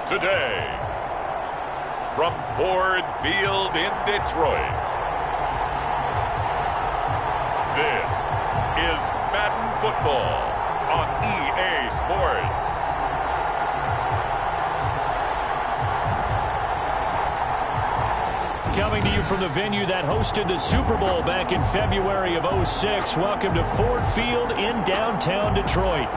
Today, from Ford Field in Detroit, this is Madden Football on EA Sports. Coming to you from the venue that hosted the Super Bowl back in February of '06. Welcome to Ford Field in downtown Detroit.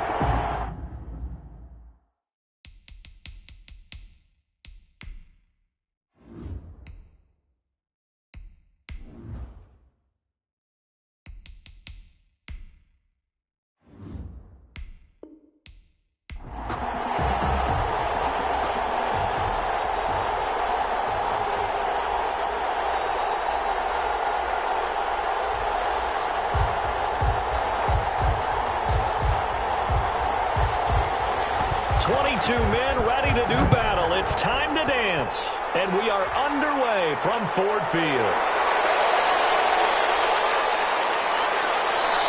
Two men ready to do battle. It's time to dance. And we are underway from Ford Field.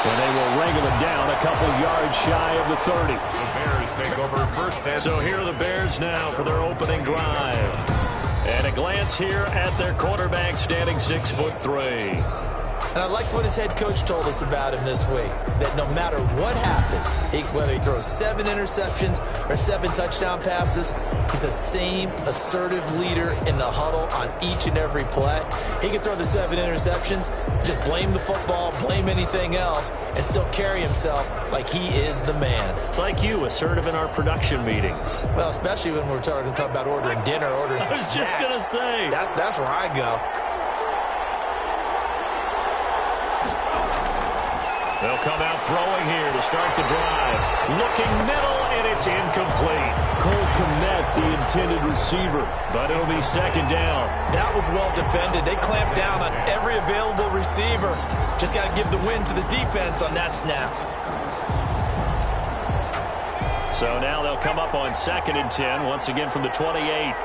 And they will wrangle it down a couple yards shy of the 30. The Bears take over first and... So here are the Bears now for their opening drive. And a glance here at their quarterback standing 6'3". And I liked what his head coach told us about him this week, that no matter what happens, whether he throws 7 interceptions or 7 touchdown passes, he's the same assertive leader in the huddle on each and every play. He can throw the 7 interceptions, just blame the football, blame anything else, and still carry himself like he is the man. It's like you, assertive in our production meetings. Well, especially when we're talking about ordering dinner, ordering some snacks. I was just going to say. That's where I go. They'll come out throwing here to start the drive. Looking middle, and it's incomplete. Cole Kmet, the intended receiver, but it'll be second down. That was well defended. They clamped down on every available receiver. Just got to give the win to the defense on that snap. So now they'll come up on 2nd and 10, once again from the 28.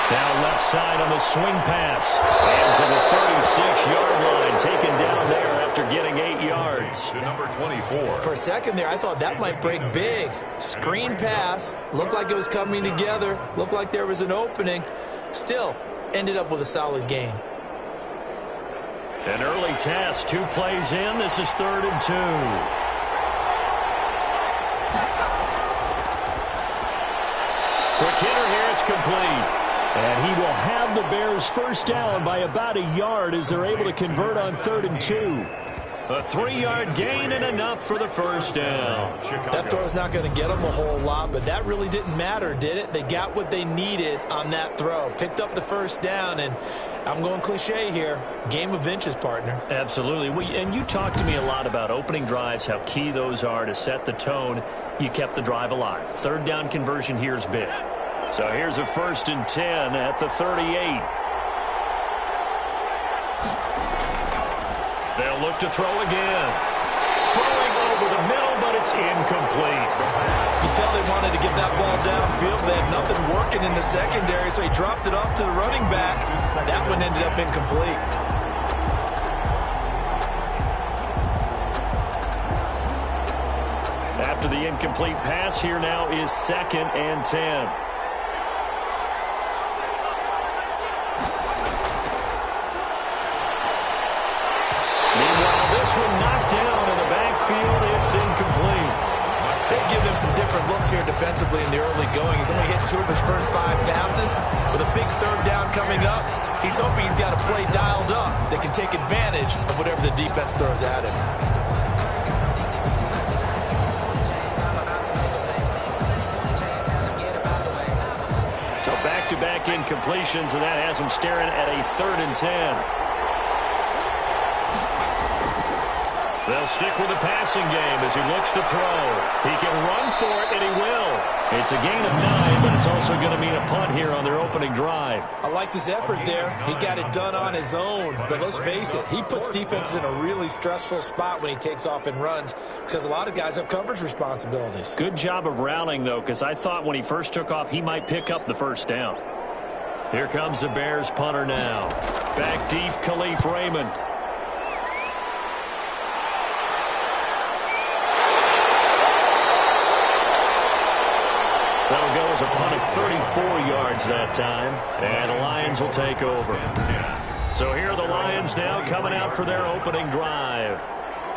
Now left side on the swing pass. And to the 36-yard line. Taken down there after getting 8 yards. To number 24. For a second there, I thought that might break big. Screen pass. Looked like it was coming together. Looked like there was an opening. Still, ended up with a solid game. An early test. 2 plays in. This is 3rd and 2. Quick hitter here. It's complete. And he will have the Bears first down by about a yard as they're able to convert on 3rd and 2. A 3-yard gain and enough for the first down. That throw's not going to get them a whole lot, but that really didn't matter, did it? They got what they needed on that throw. Picked up the first down, and I'm going cliche here. Game of inches, partner. Absolutely. And you talked to me a lot about opening drives, how key those are to set the tone. You kept the drive alive. 3rd down conversion here is big. So here's a 1st and 10 at the 38. They'll look to throw again. Throwing over the middle, but it's incomplete. You tell they wanted to get that ball downfield. They had nothing working in the secondary, so he dropped it off to the running back. That one ended up incomplete. After the incomplete pass, here now is 2nd and 10. This one knocked down in the backfield. It's incomplete. They've given him some different looks here defensively in the early going. He's only hit 2 of his first 5 passes. With a big 3rd down coming up, he's hoping he's got a play dialed up that can take advantage of whatever the defense throws at him. So back-to-back incompletions, and that has him staring at a 3rd and 10. They'll stick with the passing game as he looks to throw. He can run for it, and he will. It's a gain of 9, but it's also going to mean a punt here on their opening drive. I liked his effort there. He got it done on his own. But let's face it, he puts defenses in a really stressful spot when he takes off and runs because a lot of guys have coverage responsibilities. Good job of rallying, though, because I thought when he first took off, he might pick up the first down. Here comes the Bears punter now. Back deep, Khalif Raymond. That'll go as a punt of 34 yards that time. And the Lions will take over. So here are the Lions now coming out for their opening drive.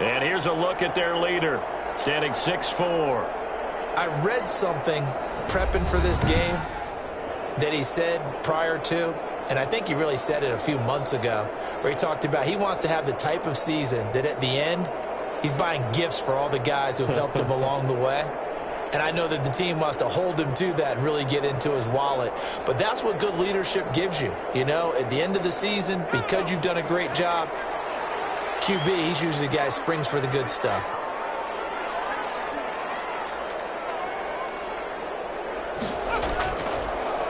And here's a look at their leader, standing 6'4". I read something prepping for this game that he said prior to, and I think he really said it a few months ago, where he talked about he wants to have the type of season that at the end, he's buying gifts for all the guys who have helped him along the way. And I know that the team wants to hold him to that and really get into his wallet. But that's what good leadership gives you. You know, at the end of the season, because you've done a great job, QB, he's usually the guy who springs for the good stuff.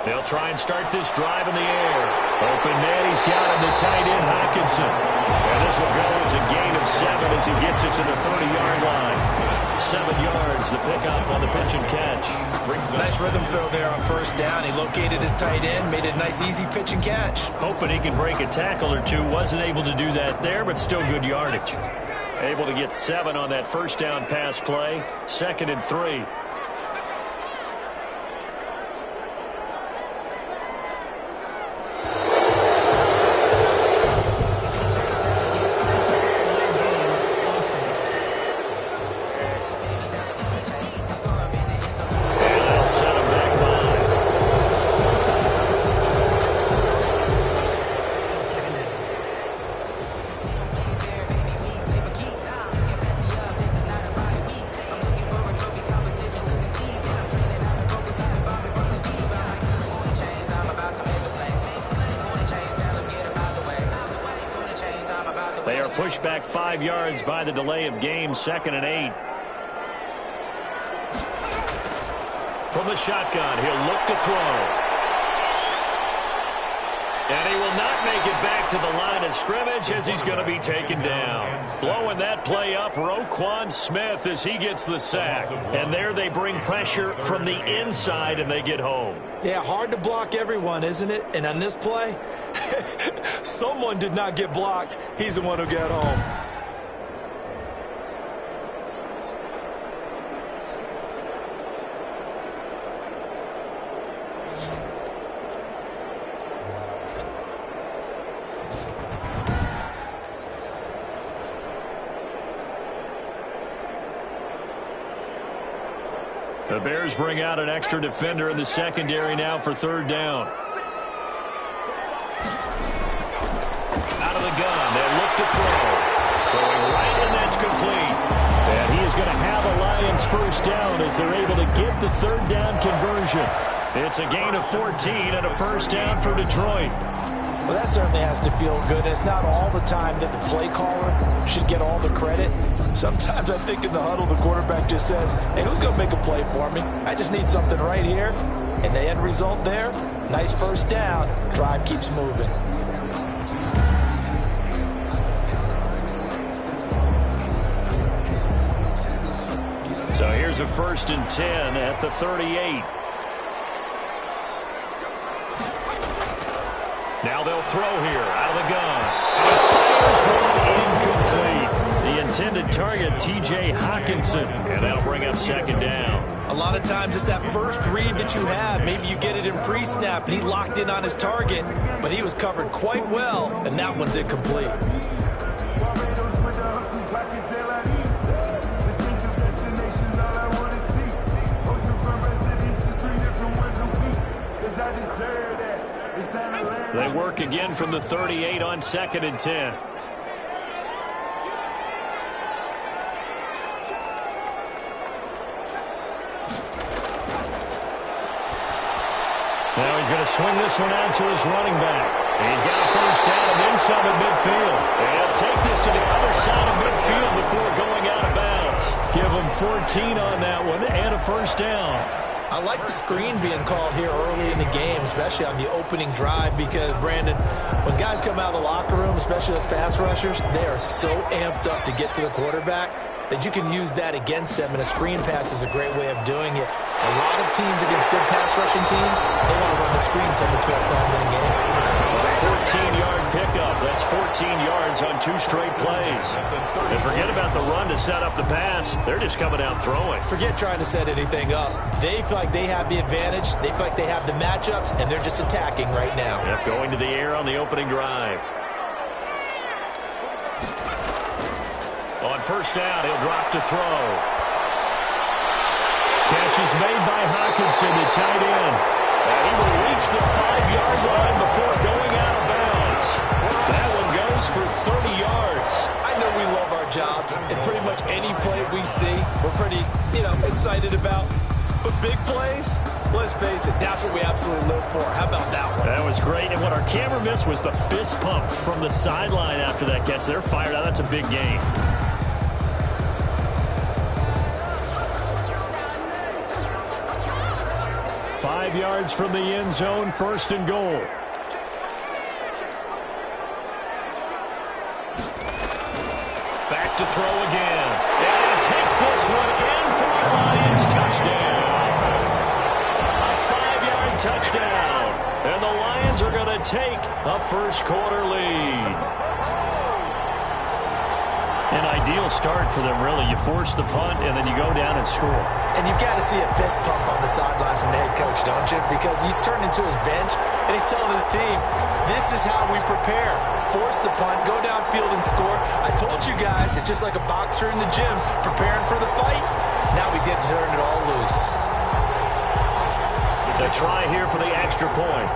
They'll try and start this drive in the air. Open net, he's got him, the tight end, Hockenson. And this will go as a gain of 7 as he gets it to the 30-yard line. 7 yards, the pickup on the pitch and catch. Nice rhythm throw there on first down. He located his tight end, made it a nice, easy pitch and catch. Hoping he can break a tackle or two. Wasn't able to do that there, but still good yardage. Able to get 7 on that first down pass play. 2nd and 3. Pushed back 5 yards by the delay of game. 2nd and 8. From the shotgun, he'll look to throw. And he will not make it back to the line of scrimmage as he's going to be taken down. Blowing that play up, Roquan Smith, as he gets the sack. And there they bring pressure from the inside and they get home. Yeah, hard to block everyone, isn't it? And on this play, someone did not get blocked. He's the one who got home. The Bears bring out an extra defender in the secondary now for 3rd down. Out of the gun, they look to throw. Throwing right, and that's complete. And he is going to have a Lions first down as they're able to get the 3rd down conversion. It's a gain of 14 and a first down for Detroit. Well, that certainly has to feel good. It's not all the time that the play caller should get all the credit. Sometimes I think in the huddle, the quarterback just says, hey, who's going to make a play for me? I just need something right here. And the end result there, nice first down. Drive keeps moving. So here's a 1st and 10 at the 38. Now they'll throw here out of the gun. And it fires one incomplete. The intended target, T.J. Hockenson. And that'll bring up 2nd down. A lot of times it's that first read that you have. Maybe you get it in pre-snap, and he locked in on his target. But he was covered quite well, and that one's incomplete. They work again from the 38 on 2nd and 10. Now he's going to swing this one out to his running back. He's got a first down and then some at midfield. And take this to the other side of midfield before going out of bounds. Give him 14 on that one and a first down. I like the screen being called here early in the game, especially on the opening drive, because, Brandon, when guys come out of the locker room, especially those pass rushers, they are so amped up to get to the quarterback that you can use that against them, and a screen pass is a great way of doing it. A lot of teams against good pass rushing teams, they want to run the screen 10 to 12 times in a game. 14-yard pickup. That's 14 yards on 2 straight plays. And forget about the run to set up the pass. They're just coming out throwing. Forget trying to set anything up. They feel like they have the advantage. They feel like they have the matchups, and they're just attacking right now. Yep, going to the air on the opening drive. On first down, he'll drop to throw. Catch is made by Hawkinson, the tight end. And he will reach the 5-yard line before going out of bounds. That one goes for 30 yards. I know we love our jobs, and pretty much any play we see, we're pretty, excited about. But big plays, let's face it, that's what we absolutely live for. How about that one? That was great, and what our camera missed was the fist pump from the sideline after that catch. They're fired out. That's a big game. Five yards from the end zone, first and goal. Back to throw again. And he takes this one in for a Lions touchdown. A 5-yard touchdown. And the Lions are going to take a first-quarter lead. An ideal start for them, really. You force the punt, and then you go down and score. And you've got to see a fist pump on the sideline from the head coach, don't you? Because he's turned into his bench, and he's telling his team, this is how we prepare. Force the punt, go downfield and score. I told you guys, it's just like a boxer in the gym preparing for the fight. Now we get to turn it all loose. A try here for the extra point.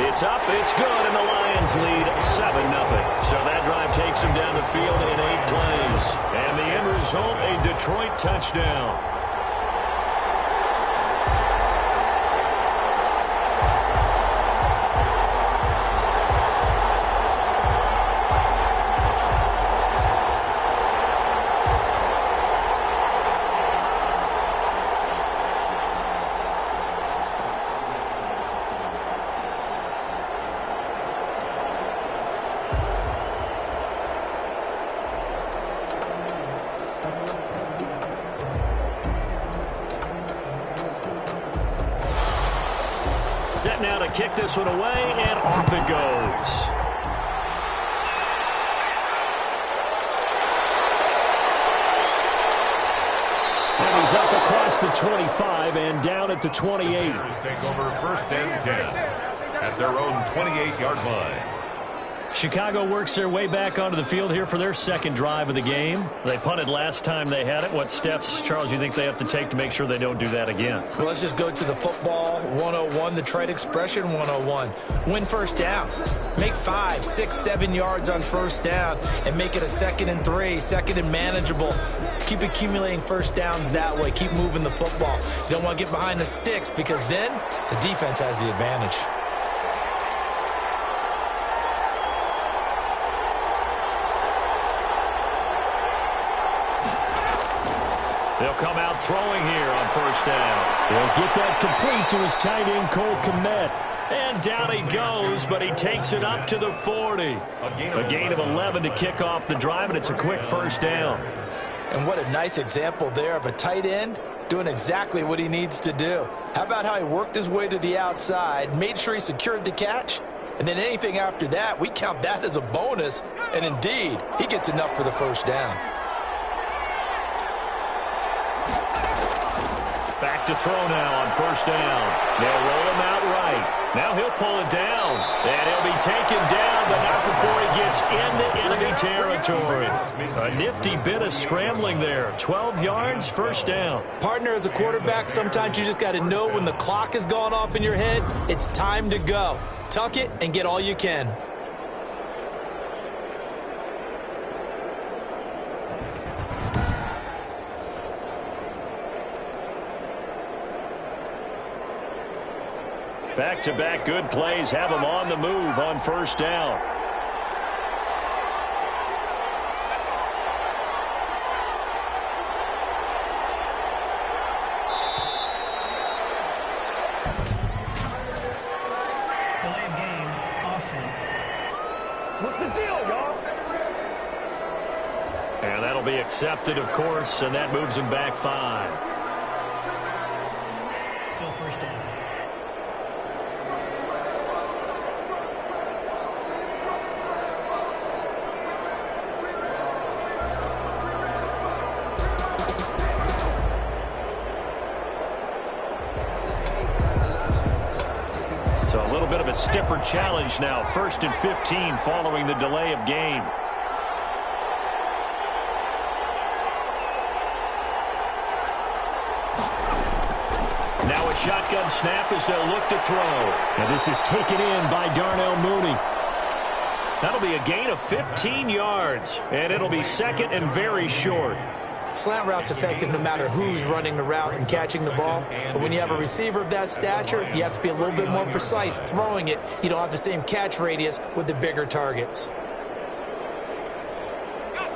It's up, it's good, and the Lions lead 7-0. So that drive takes them down the field in 8 plays. And the end result, a Detroit touchdown. Set now to kick this one away, and off it goes. And he's up across the 25 and down at the 28. Take over first and 10 at their own 28-yard line. Chicago works their way back onto the field here for their second drive of the game. They punted last time they had it. What steps, Charles, you think they have to take to make sure they don't do that again? Well, let's just go to the football 101, the trade expression 101. Win first down. Make 5, 6, 7 yards on first down and make it a 2nd and 3, 2nd and manageable. Keep accumulating first downs that way. Keep moving the football. You don't want to get behind the sticks because then the defense has the advantage. They'll come out throwing here on first down. He'll get that complete to his tight end, Cole Kmet. And down he goes, but he takes it up to the 40. A gain of 11 to kick off the drive, and it's a quick first down. And what a nice example there of a tight end doing exactly what he needs to do. How about how he worked his way to the outside, made sure he secured the catch, and then anything after that, we count that as a bonus. And indeed, he gets enough for the first down. Back to throw now on first down. They'll roll him out right. Now he'll pull it down. And he'll be taken down, but not before he gets into enemy territory. A nifty bit of scrambling there. 12 yards, first down. Partner, as a quarterback, sometimes you just got to know when the clock has gone off in your head, it's time to go. Tuck it and get all you can. Back-to-back good plays have him on the move on first down. Delay of game, offense. What's the deal, y'all? And that'll be accepted, of course, and that moves him back 5. Still first down. So a little bit of a stiffer challenge now. 1st and 15 following the delay of game. Now a shotgun snap as they'll look to throw. And this is taken in by Darnell Mooney. That'll be a gain of 15 yards. And it'll be 2nd and very short. Slant route's effective no matter who's running the route and catching the ball. But when you have a receiver of that stature, you have to be a little bit more precise throwing it. You don't have the same catch radius with the bigger targets.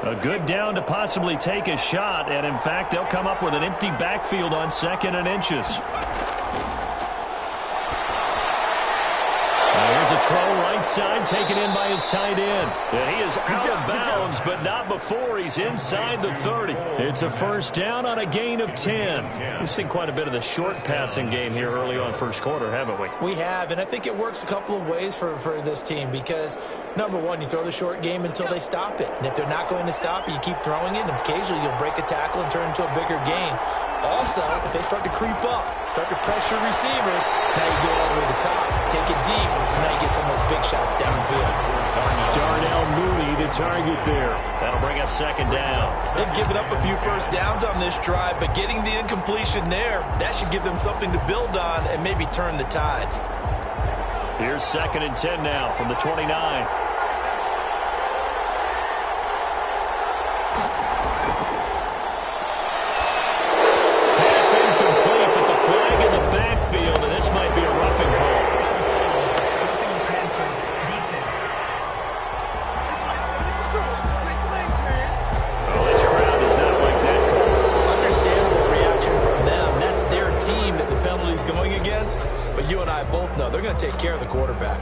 A good down to possibly take a shot. And, in fact, they'll come up with an empty backfield on 2nd and inches. Here's a throw right side taken in by his tight end. And he is out of bounds, but not before he's inside the 30. It's a first down on a gain of 10. We've seen quite a bit of the short passing game here early on first quarter, haven't we? We have, and I think it works a couple of ways for this team because, number one, you throw the short game until they stop it. And if they're not going to stop it, you keep throwing it, and occasionally you'll break a tackle and turn it into a bigger gain. Also, if they start to creep up, start to pressure receivers, now you go over the top, take it deep, and now you get some of those big shots downfield. Darnell Mooney, the target there. That'll bring up 2nd down. They've given up a few first downs on this drive, but getting the incompletion there, that should give them something to build on and maybe turn the tide. Here's 2nd and 10 now from the 29. Pass incomplete, but the flag in the backfield, and this might be a roughing call. Roughing the passer, defense. Well, this crowd does not like that call. Understandable reaction from them. That's their team that the penalty's going against. But you and I both know they're going to take care of the quarterback.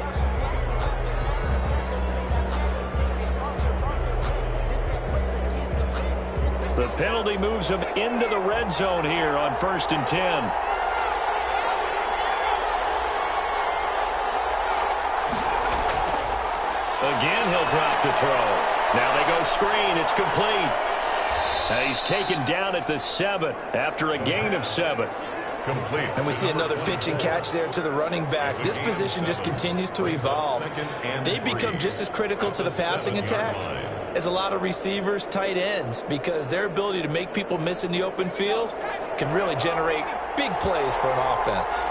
The penalty moves them into the red zone here on 1st and 10. Again, he'll drop to throw. Now they go screen. It's complete. He's taken down at the 7 after a gain of 7. Complete. And we see another pitch and catch there to the running back. This position just continues to evolve. They become just as critical to the passing attack as a lot of receivers, tight ends, because their ability to make people miss in the open field can really generate big plays for an offense.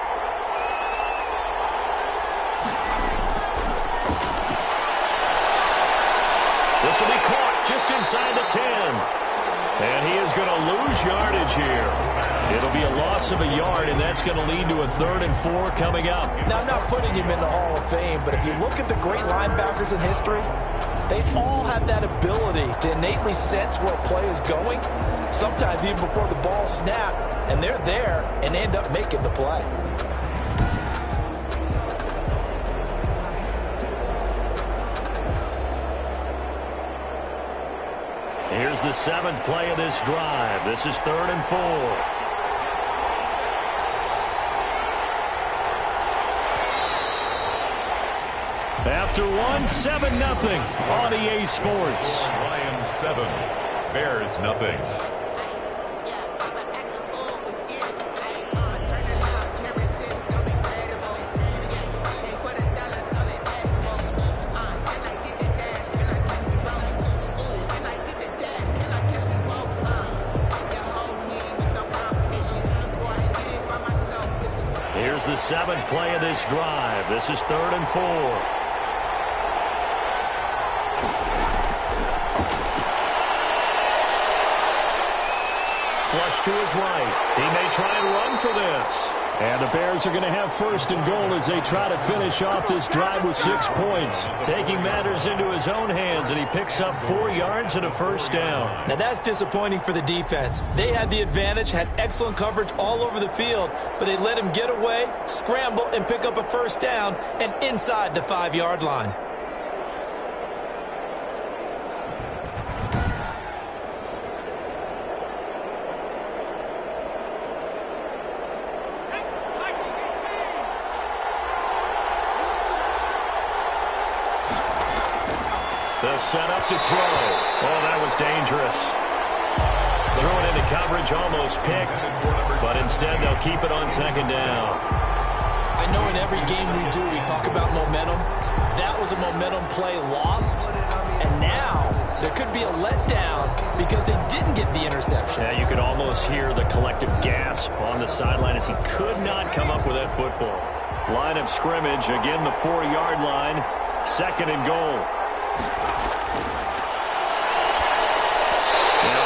This will be caught just inside the 10. And he is going to lose yardage here. It'll be a loss of a yard, and that's going to lead to a 3rd and 4 coming up. Now, I'm not putting him in the Hall of Fame, but if you look at the great linebackers in history, they all have that ability to innately sense where a play is going, sometimes even before the ball snapped, and they're there and end up making the play. Here's the 7th play of this drive. This is 3rd and 4. After one, 7-0 on EA Sports. Lions 7, Bears nothing. Here's the 7th play of this drive. This is 3rd and 4. Flush to his right. He may try and run for this. And the Bears are going to have 1st and goal as they try to finish off this drive with 6 points. Taking matters into his own hands, and he picks up 4 yards and a first down. Now that's disappointing for the defense. They had the advantage, had excellent coverage all over the field, but they let him get away, scramble, and pick up a first down and inside the 5-yard line. The setup to throw. Oh, that was dangerous. Thrown into coverage, almost picked, but instead they'll keep it on second down. I know in every game we do, we talk about momentum. That was a momentum play lost, and now there could be a letdown because they didn't get the interception. Yeah, you could almost hear the collective gasp on the sideline as he could not come up with that football. Line of scrimmage, again the 4-yard line, second and goal.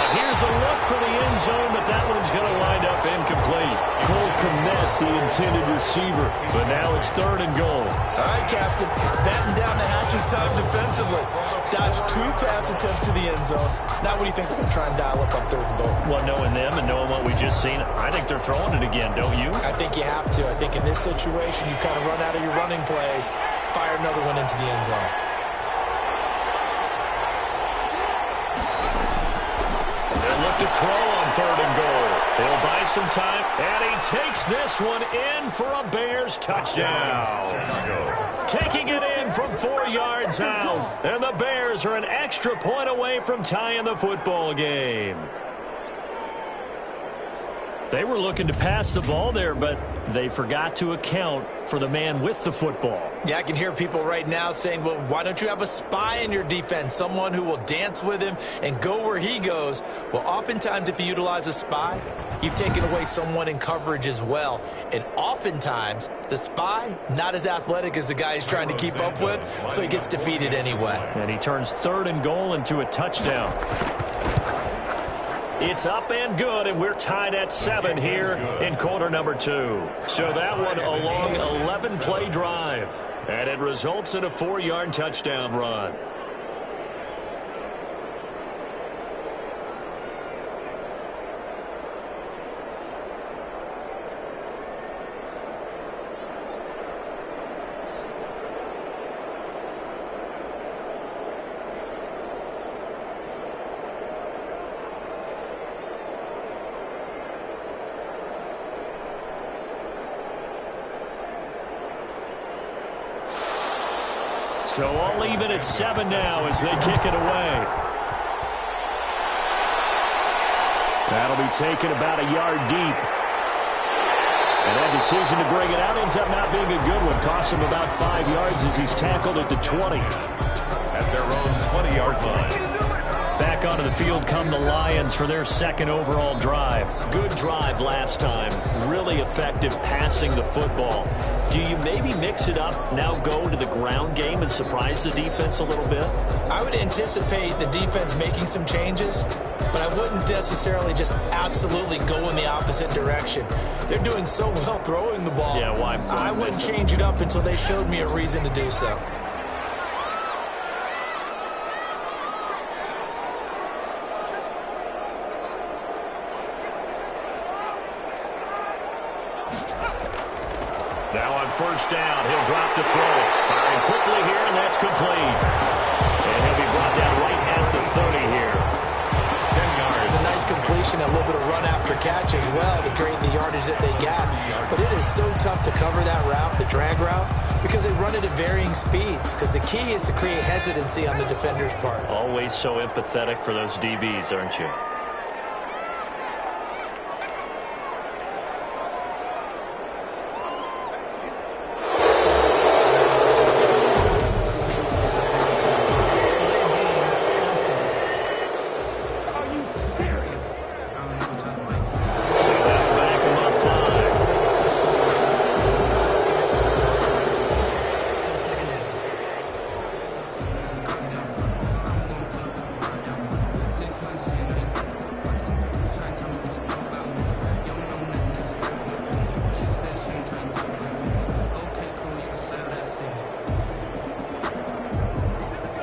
Here's a look for the end zone, but that one's going to wind up incomplete. Cole Kmet, the intended receiver, but now it's third and goal. All right, Captain, it's batten down the hatches time defensively. Dodged 2 pass attempts to the end zone. Now what do you think they're going to try and dial up on third and goal? Well, knowing them and knowing what we just seen, I think they're throwing it again, don't you? I think you have to. I think in this situation, you kind of run out of your running plays, fire another one into the end zone. To throw on third and goal. He'll buy some time, and he takes this one in for a Bears touchdown. Taking it in from 4 yards out, and the Bears are an extra point away from tying the football game. They were looking to pass the ball there, but they forgot to account for the man with the football. Yeah, I can hear people right now saying, well, why don't you have a spy in your defense, someone who will dance with him and go where he goes? Well, oftentimes if you utilize a spy, you've taken away someone in coverage as well. And oftentimes, the spy, not as athletic as the guy he's trying to keep up with, so he gets defeated anyway. And he turns third and goal into a touchdown. It's up and good, and we're tied at 7 here in quarter number 2. So that one a long 11-play drive, and it results in a 4-yard touchdown run. So all even at 7 now as they kick it away. That'll be taken about a yard deep. And that decision to bring it out ends up not being a good one. Costs him about 5 yards as he's tackled at the 20. At their own 20-yard line. Back onto the field come the Lions for their second overall drive. Good drive last time. Really effective passing the football. Do you maybe mix it up, now go to the ground game and surprise the defense a little bit? I would anticipate the defense making some changes, but I wouldn't necessarily just absolutely go in the opposite direction. They're doing so well throwing the ball. Yeah, why I wouldn't change it up until they showed me a reason to do so. Now on first down, he'll drop to throw. Firing quickly here, and that's complete. And he'll be brought down right at the 30 here. 10 yards. It's a nice completion, a little bit of run after catch as well to create the yardage that they got. But it is so tough to cover that route, the drag route, because they run it at varying speeds. Because the key is to create hesitancy on the defender's part. Always so empathetic for those DBs, aren't you?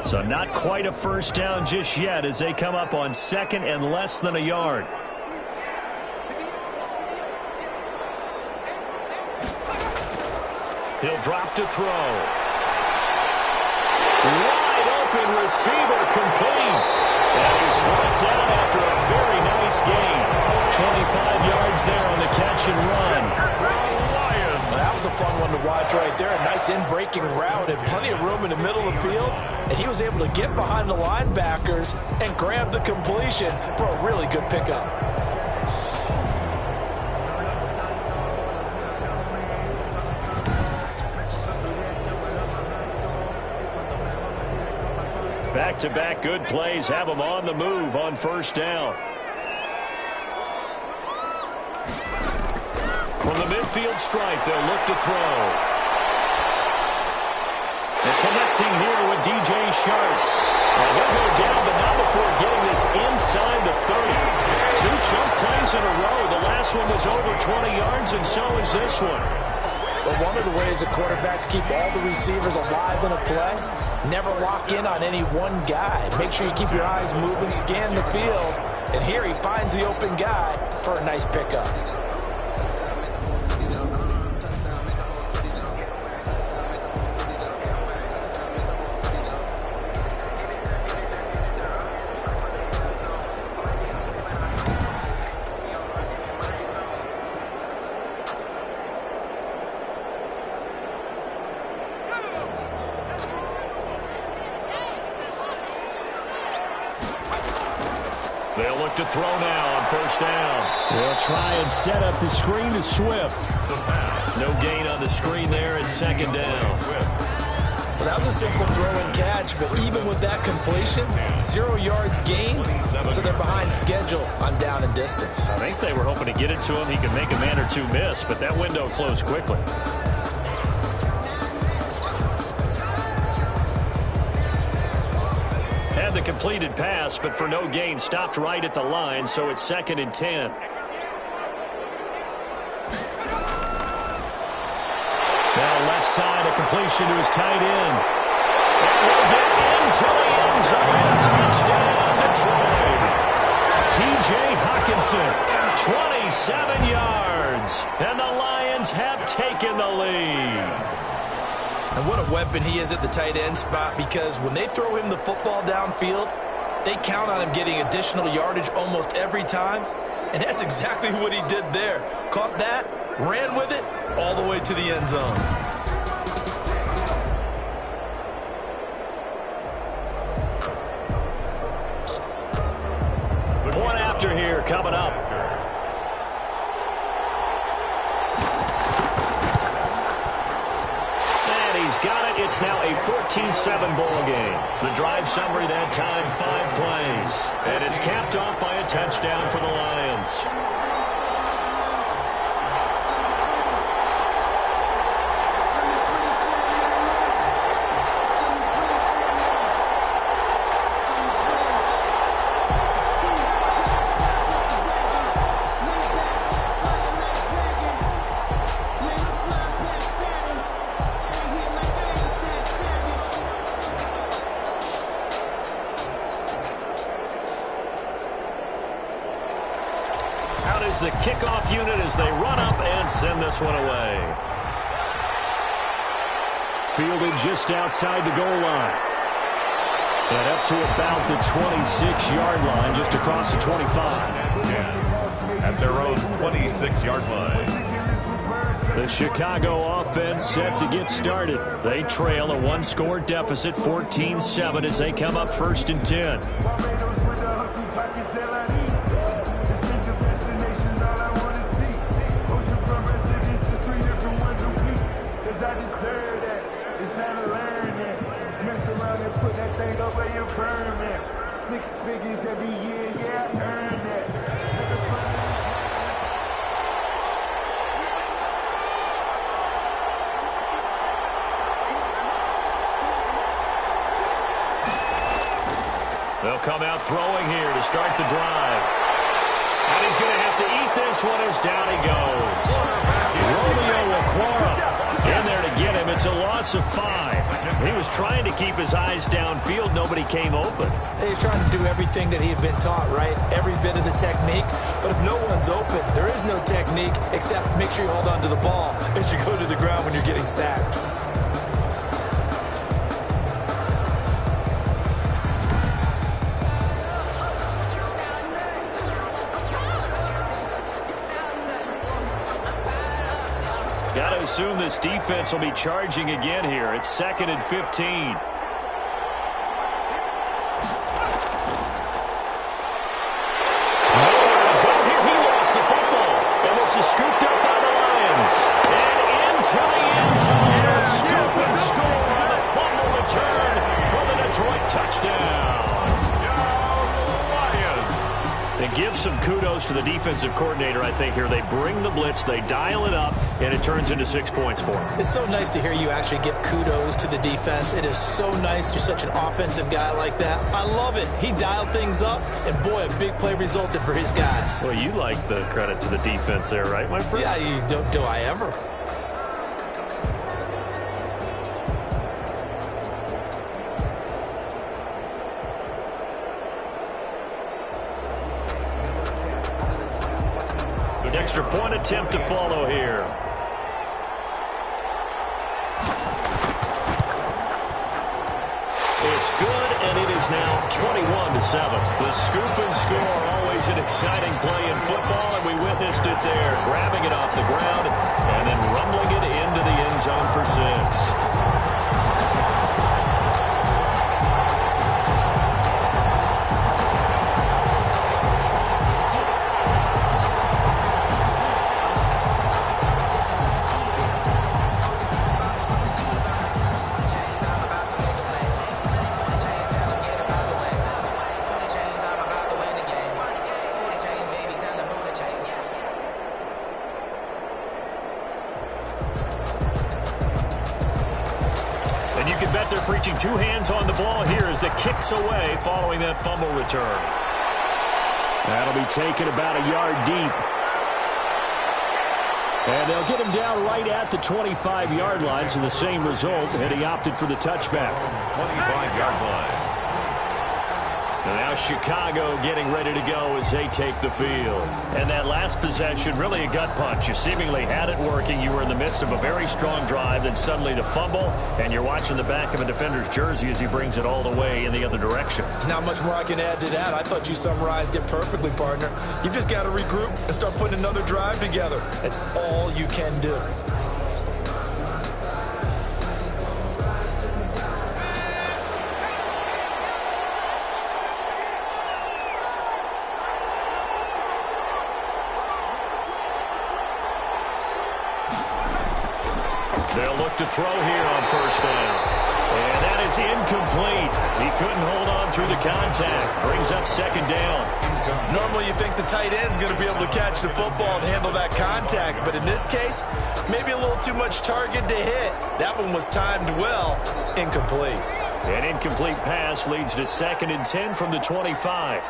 So not quite a first down just yet as they come up on second and less than a yard. He'll drop to throw. Wide open receiver complete. And he's brought down after a very nice gain. 25 yards there on the catch and run. That was a fun one to watch right there. A nice in-breaking route and plenty of room in the middle of the field. And he was able to get behind the linebackers and grab the completion for a really good pickup. Back-to-back good plays have them on the move on first down. From the midfield stripe, they'll look to throw. They're connecting here with DJ Sharp. And he'll go down, but not before getting this inside the 30. 2 chunk plays in a row. The last one was over 20 yards, and so is this one. But one of the ways the quarterbacks keep all the receivers alive in a play, never lock in on any one guy. Make sure you keep your eyes moving, scan the field. And here he finds the open guy for a nice pickup. They'll look to throw now on first down. They'll try and set up the screen to Swift. No gain on the screen there at second down. Well, that was a simple throw and catch, but even with that completion, 0 yards gained, so they're behind schedule on down and distance. I think they were hoping to get it to him. He could make a man or two miss, but that window closed quickly. The completed pass, but for no gain, stopped right at the line, so it's 2nd and 10. Now left side, a completion to his tight end. And will get into the end zone. Touchdown, Detroit. T.J. Hockenson, 27 yards, and the Lions have taken the lead. And what a weapon he is at the tight end spot, because when they throw him the football downfield, they count on him getting additional yardage almost every time. And that's exactly what he did there. Caught that, ran with it, all the way to the end zone. Point after here coming up. Got it. It's now a 14-7 ball game. The drive summary that time, 5 plays. And it's capped off by a touchdown for the Lions. The kickoff unit as they run up and send this one away. Fielded just outside the goal line. And up to about the 26-yard line, just across the 25. Yeah, at their own 26-yard line. The Chicago offense set to get started. They trail a 1-score deficit, 14-7, as they come up 1st and 10. They'll come out throwing here to start the drive. And he's going to have to eat this one as down he goes. Romeo Okwara in there to get him. It's a loss of 5. He was trying to keep his eyes downfield. Nobody came open. He's trying to do everything that he had been taught, right? Every bit of the technique. But if no one's open, there is no technique except make sure you hold on to the ball as you go to the ground when you're getting sacked. assume this defense will be charging again here. It's 2nd and 15. Is scooped up by the Lions. And into the end zone. A scoop and score on a fumble return for the Detroit touchdown. And give some kudos to the defensive coordinator, I think, here. They bring the blitz, they dial it up, and it turns into 6 points for them. It's so nice to hear you actually give kudos to the defense. It is so nice. You're such an offensive guy like that. I love it. He dialed things up, and boy, a big play resulted for his guys. Well, you like the credit to the defense there, right, my friend? Yeah, do I ever? Extra point attempt to follow here. It's good, and it is now 21-7. The scoop and score, always an exciting play in football, and we witnessed it there. Grabbing it off the ground and then rumbling it into the end zone for 6. Preaching 2 hands on the ball here as the kicks away following that fumble return. That'll be taken about a yard deep. And they'll get him down right at the 25-yard line, so the same result, and he opted for the touchback. 25-yard line. And now Chicago getting ready to go as they take the field. And that last possession, really a gut punch. You seemingly had it working. You were in the midst of a very strong drive, then suddenly the fumble, and you're watching the back of a defender's jersey as he brings it all the way in the other direction. There's not much more I can add to that. I thought you summarized it perfectly, partner. You've just got to regroup and start putting another drive together. That's all you can do. They'll look to throw here on first down. And that is incomplete. He couldn't hold on through the contact. Brings up 2nd down. Normally you think the tight end's going to be able to catch the football and handle that contact. But in this case, maybe a little too much target to hit. That one was timed well. Incomplete. An incomplete pass leads to 2nd and 10 from the 25.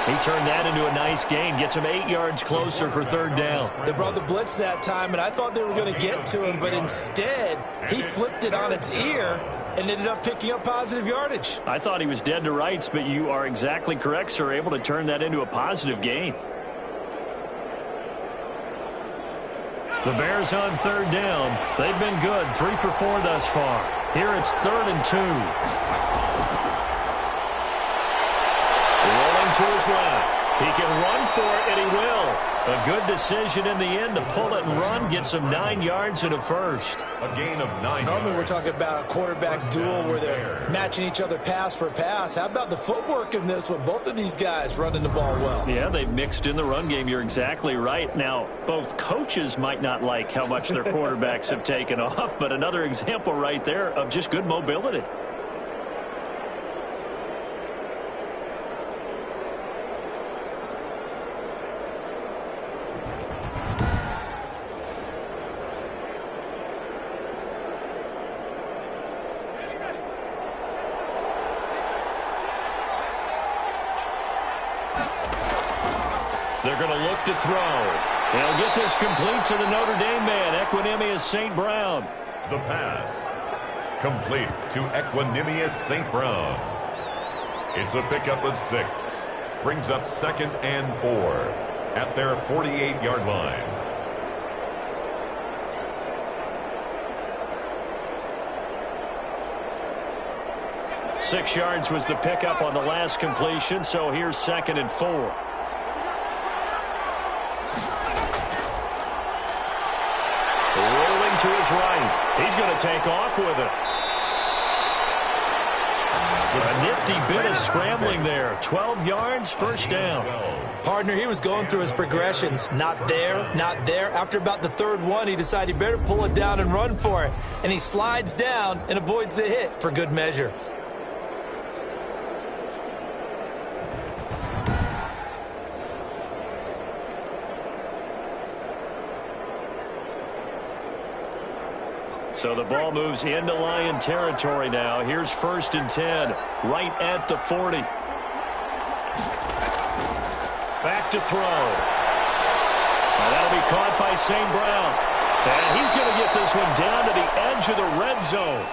He turned that into a nice gain. Gets him 8 yards closer for 3rd down. They brought the blitz that time, and I thought they were going to get to him, but instead he flipped it on its ear and ended up picking up positive yardage. I thought he was dead to rights, but you are exactly correct, sir. Able to turn that into a positive gain. The Bears on 3rd down. They've been good. 3 for 4 thus far. Here it's 3rd and 2. To his left. He can run for it, and he will. A good decision in the end to pull it and run. Gets him 9 yards and a first. A gain of 9 Normally yards. we're talking about a quarterback duel where they're matching each other pass for pass. How about the footwork in this one? Both of these guys running the ball well. Yeah, they've mixed in the run game. You're exactly right. Now, both coaches might not like how much their quarterbacks have taken off, but another example right there of just good mobility. They're going to look to throw. They'll get this complete to the Notre Dame man, Equanimous St. Brown. The pass. Complete to Equanimous St. Brown. It's a pickup of 6. Brings up 2nd and 4 at their 48-yard line. 6 yards was the pickup on the last completion, so here's 2nd and 4. Rolling to his right. He's going to take off with it. A nifty bit of scrambling there. 12 yards, first down. Partner, he was going through his progressions. Not there, not there. After about the 3rd one, he decided he better pull it down and run for it. And he slides down and avoids the hit for good measure. So the ball moves into Lion territory now. Here's 1st and 10, right at the 40. Back to throw. And that'll be caught by St. Brown. And he's going to get this one down to the edge of the red zone.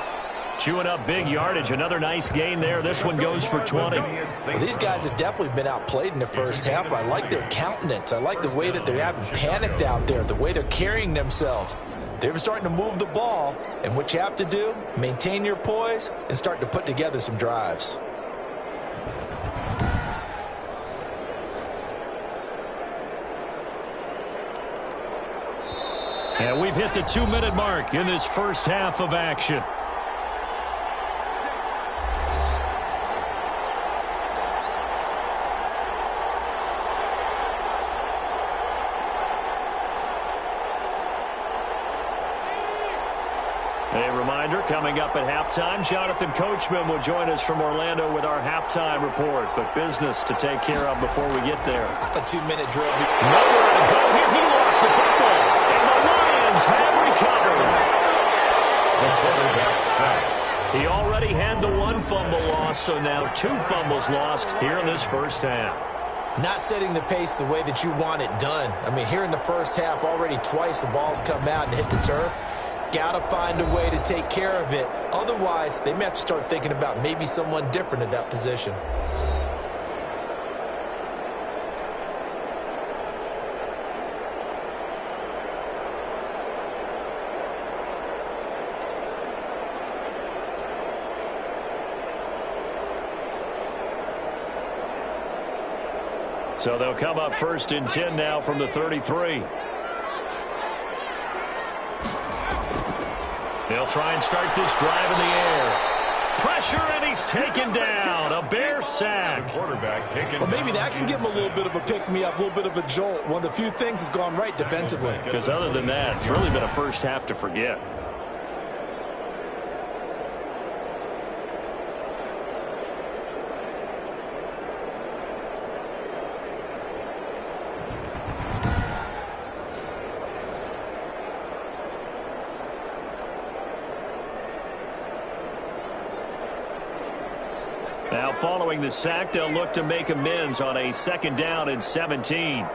Chewing up big yardage. Another nice gain there. This one goes for 20. Well, these guys have definitely been outplayed in the first half. I like their countenance. I like the way that they haven't panicked out there, the way they're carrying themselves. They're starting to move the ball, and what you have to do, maintain your poise and start to put together some drives. And we've hit the 2-minute mark in this first half of action. A reminder, coming up at halftime, Jonathan Coachman will join us from Orlando with our halftime report. But business to take care of before we get there. A 2-minute drill. Nowhere to go here. He lost the football. And the Lions have recovered. The quarterback sack. He already had the 1 fumble loss, so now 2 fumbles lost here in this first half. Not setting the pace the way that you want it done. I mean, here in the first half, already twice the ball's come out and hit the turf. Got to find a way to take care of it. Otherwise, they may have to start thinking about maybe someone different at that position. So they'll come up 1st and 10 now from the 33. They'll try and start this drive in the air. Pressure, and he's taken down. A Bear sack. Quarterback taken. Well, maybe that can give him a little bit of a pick-me-up, a little bit of a jolt. One of the few things has gone right defensively. Because other than that, it's really been a first half to forget. Now following the sack, they'll look to make amends on a 2nd down and 17.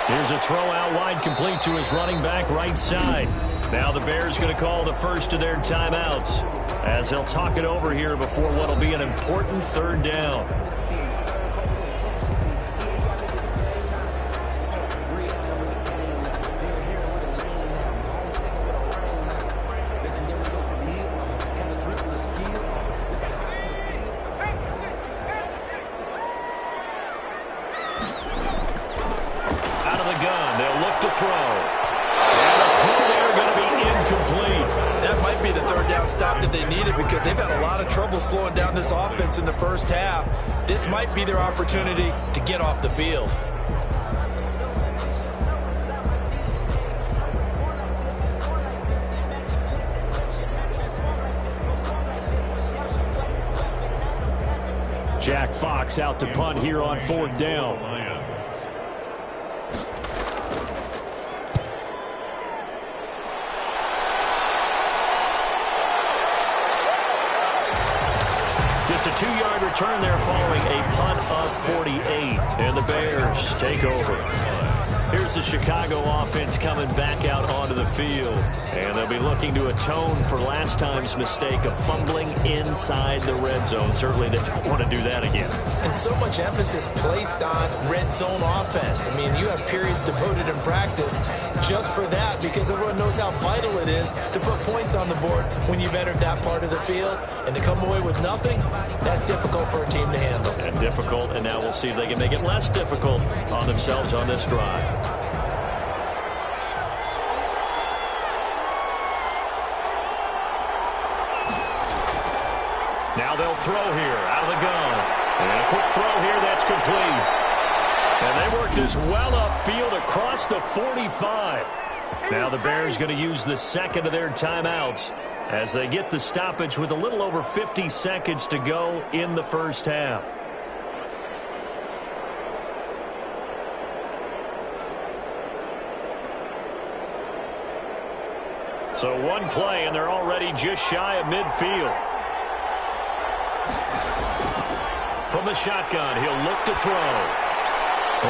Here's a throw out wide, complete to his running back right side. Now the Bears going to call the first of their timeouts as they'll talk it over here before what will be an important 3rd down. Because they've had a lot of trouble slowing down this offense in the first half. This might be their opportunity to get off the field. Jack Fox out to punt here on 4th down. Just a 2-yard return there following a punt of 48. And the Bears take over. Here's the Chicago offense coming back out onto the field. And they'll be looking to atone for last time's mistake of fumbling inside the red zone. Certainly they don't want to do that again. And so much emphasis placed on red zone offense. I mean, you have periods devoted in practice just for that because everyone knows how vital it is to put points on the board when you've entered that part of the field. And to come away with nothing, that's difficult for a team to handle. And difficult, and now we'll see if they can make it less difficult on themselves on this drive. Now they'll throw here out of the gun. And a quick throw here, that's complete. And they work this well upfield across the 45. Now the Bears going to use the second of their timeouts as they get the stoppage with a little over 50 seconds to go in the first half. So one play, and they're already just shy of midfield. From the shotgun, he'll look to throw.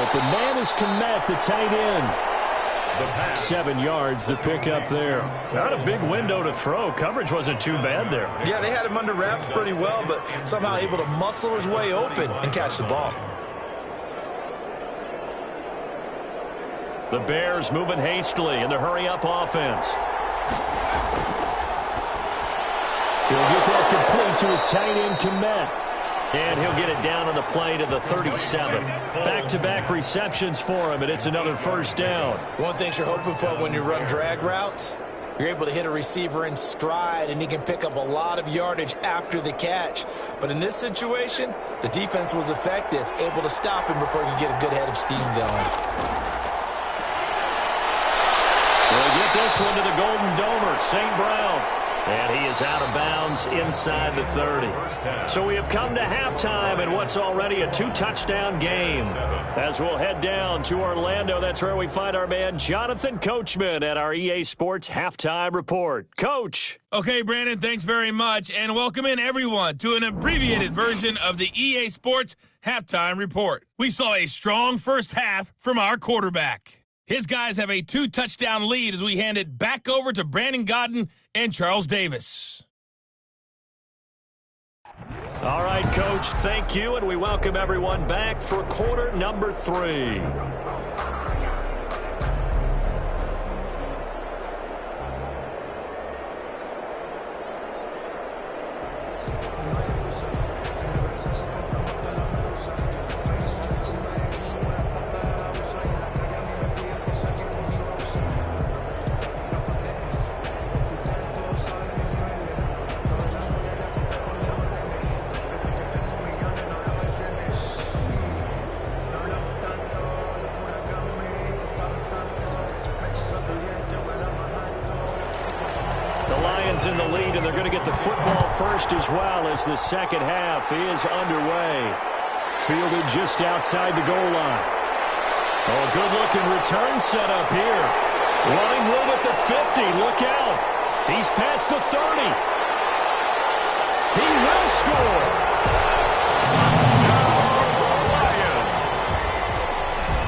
Open man is Kmet, the tight end. 7 yards, the pickup there. Not a big window to throw. Coverage wasn't too bad there. Yeah, they had him under wraps pretty well, but somehow able to muscle his way open and catch the ball. The Bears moving hastily in the hurry-up offense. He'll get that complete to his tight end, Kmet. And he'll get it down on the play to the 37. Back-to-back receptions for him, and it's another first down. One thing you're hoping for when you run drag routes, you're able to hit a receiver in stride, and he can pick up a lot of yardage after the catch. But in this situation, the defense was effective, able to stop him before he could get a good head of steam going. We'll get this one to the Golden Domer, St. Brown. And he is out of bounds inside the 30. So we have come to halftime in what's already a 2-touchdown game. As we'll head down to Orlando, that's where we find our man Jonathan Coachman at our EA Sports Halftime Report. Coach. Okay, Brandon, thanks very much. And welcome in, everyone, to an abbreviated version of the EA Sports Halftime Report. We saw a strong first half from our quarterback. His guys have a 2-touchdown lead as we hand it back over to Brandon Godden and Charles Davis. All right, Coach, thank you, and we welcome everyone back for quarter number 3. In the lead, and they're going to get the football first as well as the second half is underway. Fielded just outside the goal line. Oh, good-looking return set up here. Running room at the 50. Look out. He's past the 30. He will score.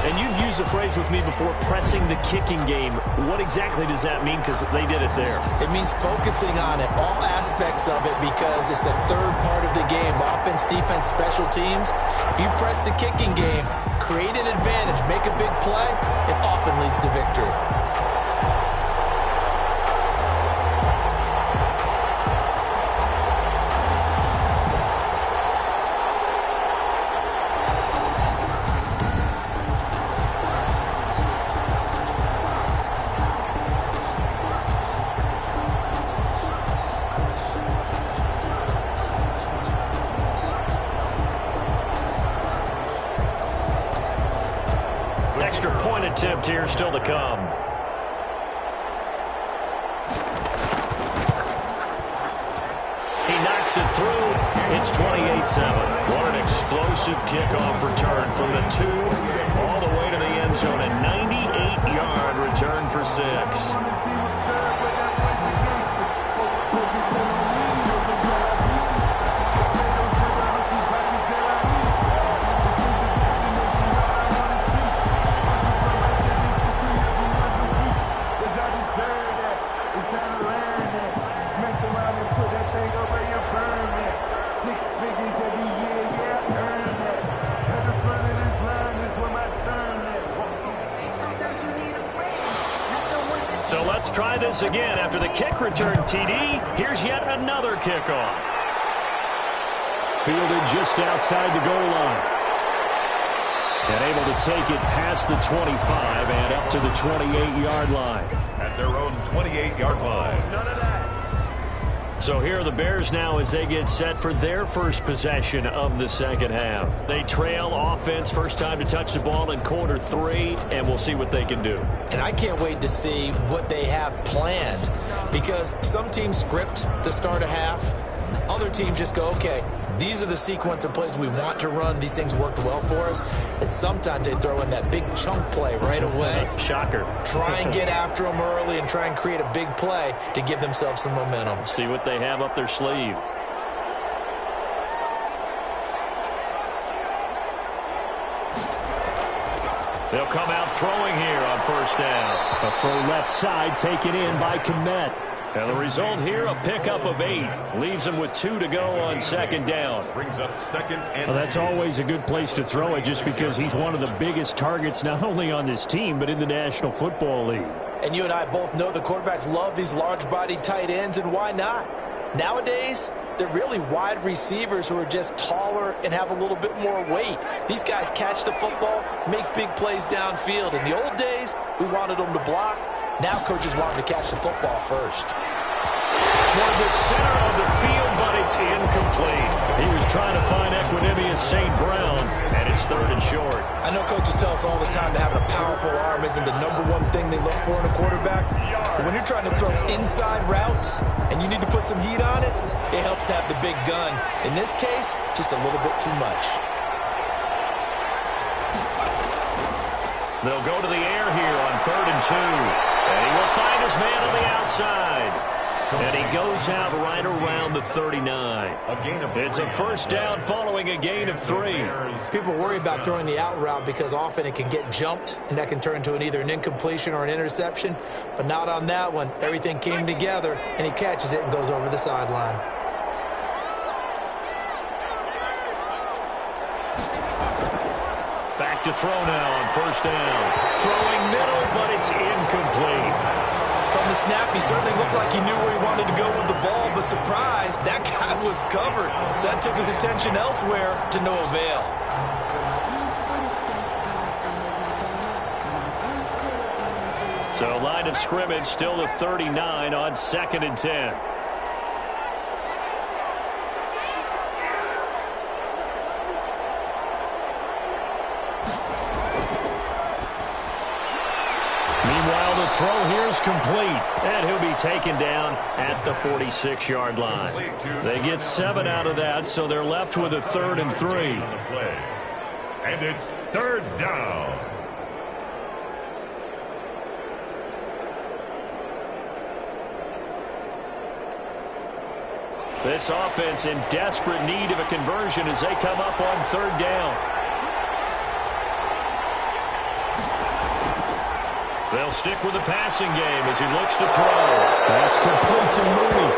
And you've used the phrase with me before, pressing the kicking game. What exactly does that mean? Because they did it there. It means focusing on it, all aspects of it, because it's the third part of the game. Offense, defense, special teams. If you press the kicking game, create an advantage, make a big play, it often leads to victory. Attempt here still to come. He knocks it through. It's 28-7. What an explosive kickoff return from the 2 all the way to the end zone. A 98-yard return for 6. Let's try this again. After the kick return TD, here's yet another kickoff. Fielded just outside the goal line. And able to take it past the 25 and up to the 28-yard line. At their own 28-yard line. So here are the Bears now as they get set for their first possession of the second half. They trail offense, first time to touch the ball in quarter 3, and we'll see what they can do. And I can't wait to see what they have planned, because some teams script to start a half. Other teams just go, okay, these are the sequence of plays we want to run. These things worked well for us. And sometimes they throw in that big chunk play right away. Shocker. Try and get after them early and try and create a big play to give themselves some momentum. See what they have up their sleeve. They'll come out throwing here on first down. A throw left side taken in by Kmet. And the result here, a pickup of 8. Leaves him with 2 to go on second down. Brings up second and Well, that's always a good place to throw it, just because he's one of the biggest targets not only on this team but in the National Football League. And you and I both know the quarterbacks love these large-bodied tight ends, and why not? Nowadays, they're really wide receivers who are just taller and have a little bit more weight. These guys catch the football, make big plays downfield. In the old days, we wanted them to block. Now coaches want them to catch the football first. Toward the center of the field, but it's incomplete. He was trying to find Equanimous St. Brown, and it's third and short. I know coaches tell us all the time that having a powerful arm isn't the #1 thing they look for in a quarterback. But when you're trying to throw inside routes and you need to put some heat on it, it helps to have the big gun. In this case, just a little bit too much. They'll go to the air here on 3rd and 2. And he will find his man on the outside. And he goes out right around the 39. It's a first down following a gain of 3. People worry about throwing the out route because often it can get jumped, and that can turn into either an incompletion or an interception. But not on that one. Everything came together, and he catches it and goes over the sideline. Back to throw now on first down. Throwing middle, but it's incomplete. From the snap, he certainly looked like he knew where he wanted to go with the ball, but surprise, that guy was covered. So that took his attention elsewhere to no avail. So line of scrimmage still the 39 on 2nd and 10. Throw here's complete, and he'll be taken down at the 46-yard line. They get 7 out of that, so they're left with a 3rd and 3. And it's 3rd down. This offense in desperate need of a conversion as they come up on 3rd down. They'll stick with the passing game as he looks to throw. That's complete to Mooney.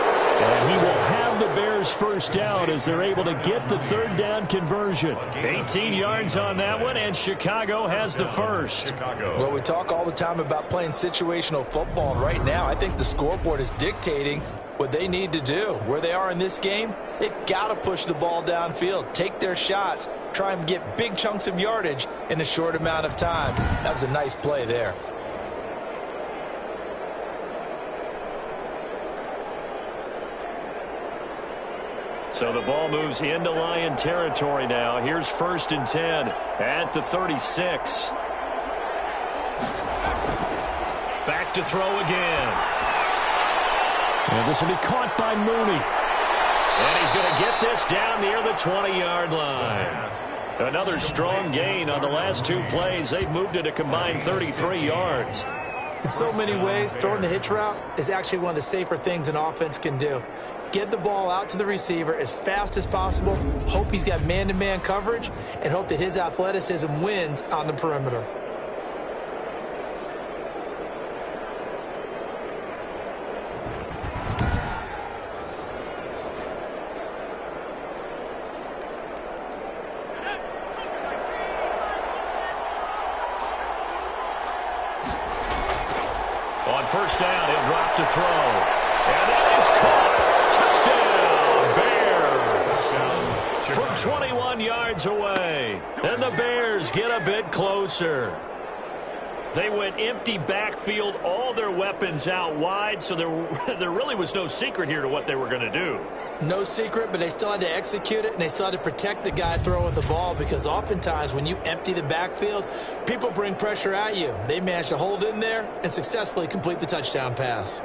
And he will have the Bears first down as they're able to get the 3rd down conversion. 18 yards on that one, and Chicago has the first. Well, we talk all the time about playing situational football, and right now I think the scoreboard is dictating what they need to do. Where they are in this game, they've got to push the ball downfield, take their shots, try and get big chunks of yardage in a short amount of time. That was a nice play there. So the ball moves into Lion territory now. Here's 1st and 10 at the 36. Back to throw again. And this will be caught by Mooney. And he's going to get this down near the 20-yard line. Another strong gain on the last 2 plays. They've moved it a combined 33 yards. In so many ways, throwing the hitch route is actually one of the safer things an offense can do. Get the ball out to the receiver as fast as possible, hope he's got man-to-man coverage, and hope that his athleticism wins on the perimeter. On first down, he'll drop to throw. And that is caught. Touchdown, Bears. From 21 yards away. And the Bears get a bit closer. They went empty backfield, all their weapons out wide, so there really was no secret here to what they were going to do. No secret, but they still had to execute it, and they still had to protect the guy throwing the ball, because oftentimes when you empty the backfield, people bring pressure at you. They managed to hold in there and successfully complete the touchdown pass.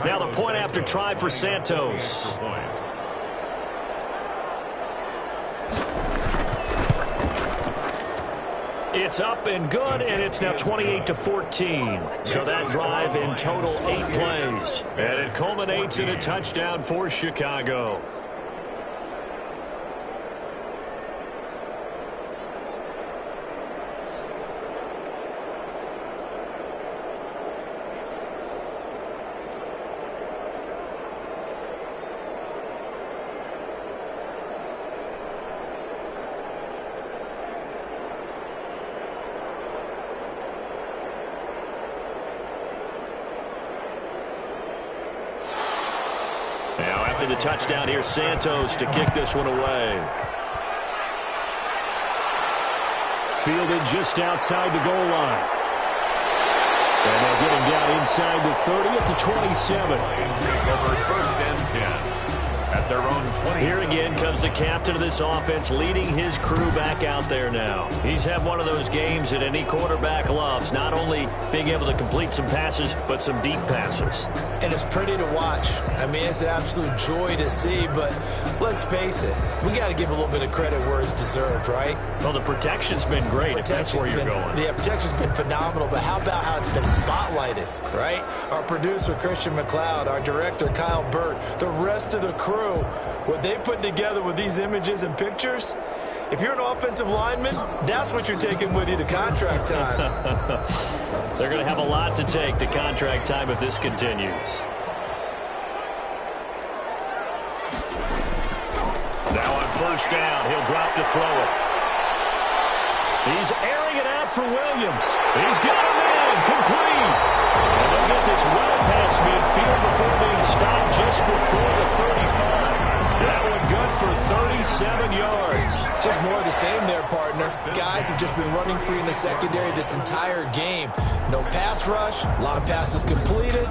Now the point after try for Santos. It's up and good, and it's now 28-14. So that drive in total 8 plays. And it culminates in a touchdown for Chicago. Now after the touchdown, here's Santos to kick this one away. Fielded just outside the goal line. And they'll get him down inside the 30 at the 27. Lions take over first and 10 at their own 20. Here again comes the captain of this offense, leading his crew back out there now. He's had one of those games that any quarterback loves, not only being able to complete some passes, but some deep passes. And it's pretty to watch. I mean, it's an absolute joy to see, but let's face it, we got to give a little bit of credit where it's deserved, right? Well, the protection's been great, if that's where you're going. Yeah, protection's been phenomenal, but how about how it's been spotlighted, right? Our producer, Christian McLeod, our director, Kyle Burt, the rest of the crew, what they put together with these images and pictures, if you're an offensive lineman, that's what you're taking with you to contract time. They're going to have a lot to take to contract time if this continues. Now on first down, he'll drop to throw it. He's airing it out for Williams. He's got him in, complete. And they'll get this well past midfield before being stopped just before the 35. That one good for 37 yards. Just more of the same there, partner. Guys have just been running free in the secondary this entire game. No pass rush, a lot of passes completed.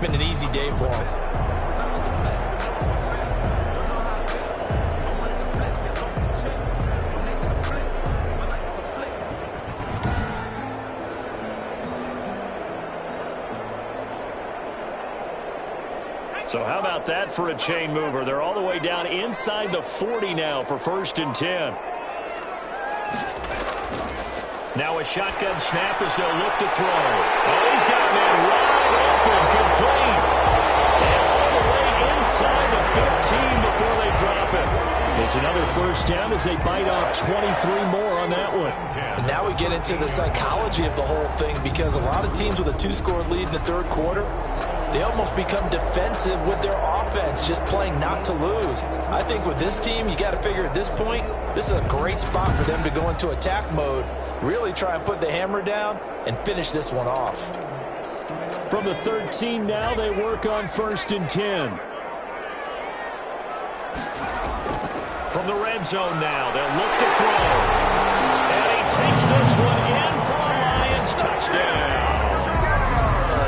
Been an easy day for them. So how about that for a chain mover? They're all the way down inside the 40 now for first and 10. Now a shotgun snap as they'll look to throw. Oh, he's got a man wide open, complete. And all the way inside the 15 before they drop it. It's another first down as they bite off 23 more on that one. And now we get into the psychology of the whole thing, because a lot of teams with a 2-score lead in the third quarter, they almost become defensive with their offense, just playing not to lose. I think with this team, you got to figure at this point, this is a great spot for them to go into attack mode, really try and put the hammer down and finish this one off. From the 13 now, they work on first and 10. From the red zone now, they'll look to throw. And he takes this one in for a Lions touchdown.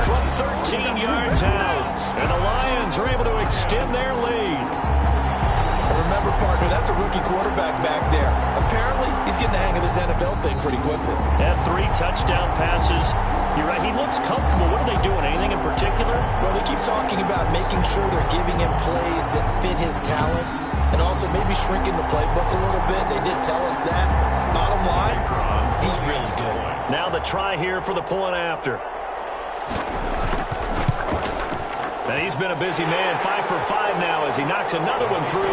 From 13 yards out. And the Lions are able to extend their lead. Remember, partner, that's a rookie quarterback back there. Apparently, he's getting the hang of this NFL thing pretty quickly. Had 3 touchdown passes. You're right, he looks comfortable. What are they doing? Anything in particular? Well, they keep talking about making sure they're giving him plays that fit his talents and also maybe shrinking the playbook a little bit. They did tell us that. Bottom line, he's really good. Now the try here for the point after. And he's been a busy man, 5 for 5 now as he knocks another one through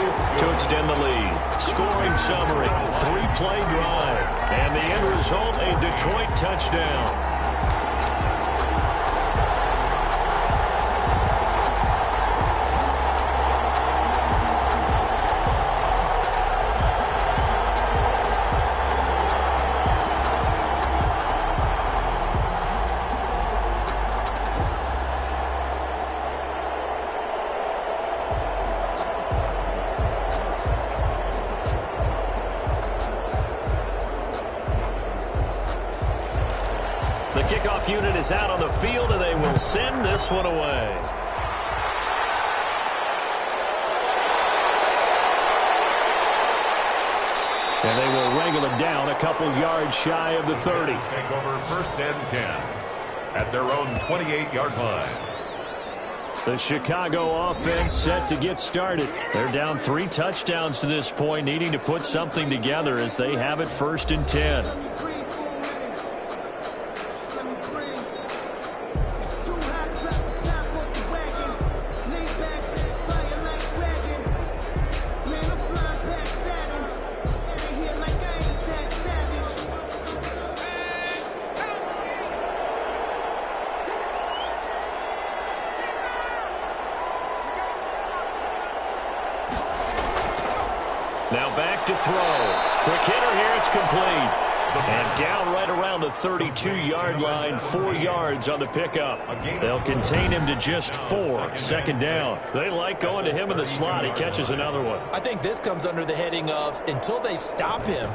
to extend the lead. Scoring summary, 3-play drive. And the end result, a Detroit touchdown. kickoff unit is out on the field, and they will send this one away. And they will wrangle it down a couple yards shy of the 30. Take over 1st and 10 at their own 28-yard line. The Chicago offense set to get started. They're down 3 touchdowns to this point, needing to put something together as they have it 1st and 10. Now back to throw. Quick hitter here. It's complete. And down right around the 32-yard line, 4 yards on the pickup. They'll contain him to just 4. 2nd down. They like going to him in the slot. He catches another one. I think this comes under the heading of until they stop him,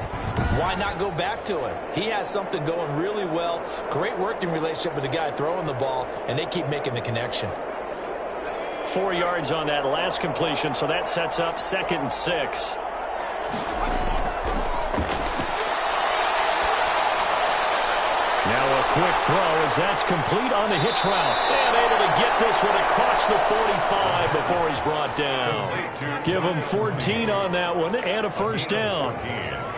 why not go back to him? He has something going really well. Great working relationship with the guy throwing the ball, and they keep making the connection. 4 yards on that last completion, so that sets up 2nd and 6. Now a quick throw as that's complete on the hitch route. And able to get this one across the 45 before he's brought down. Give him 14 on that one and a 1st down.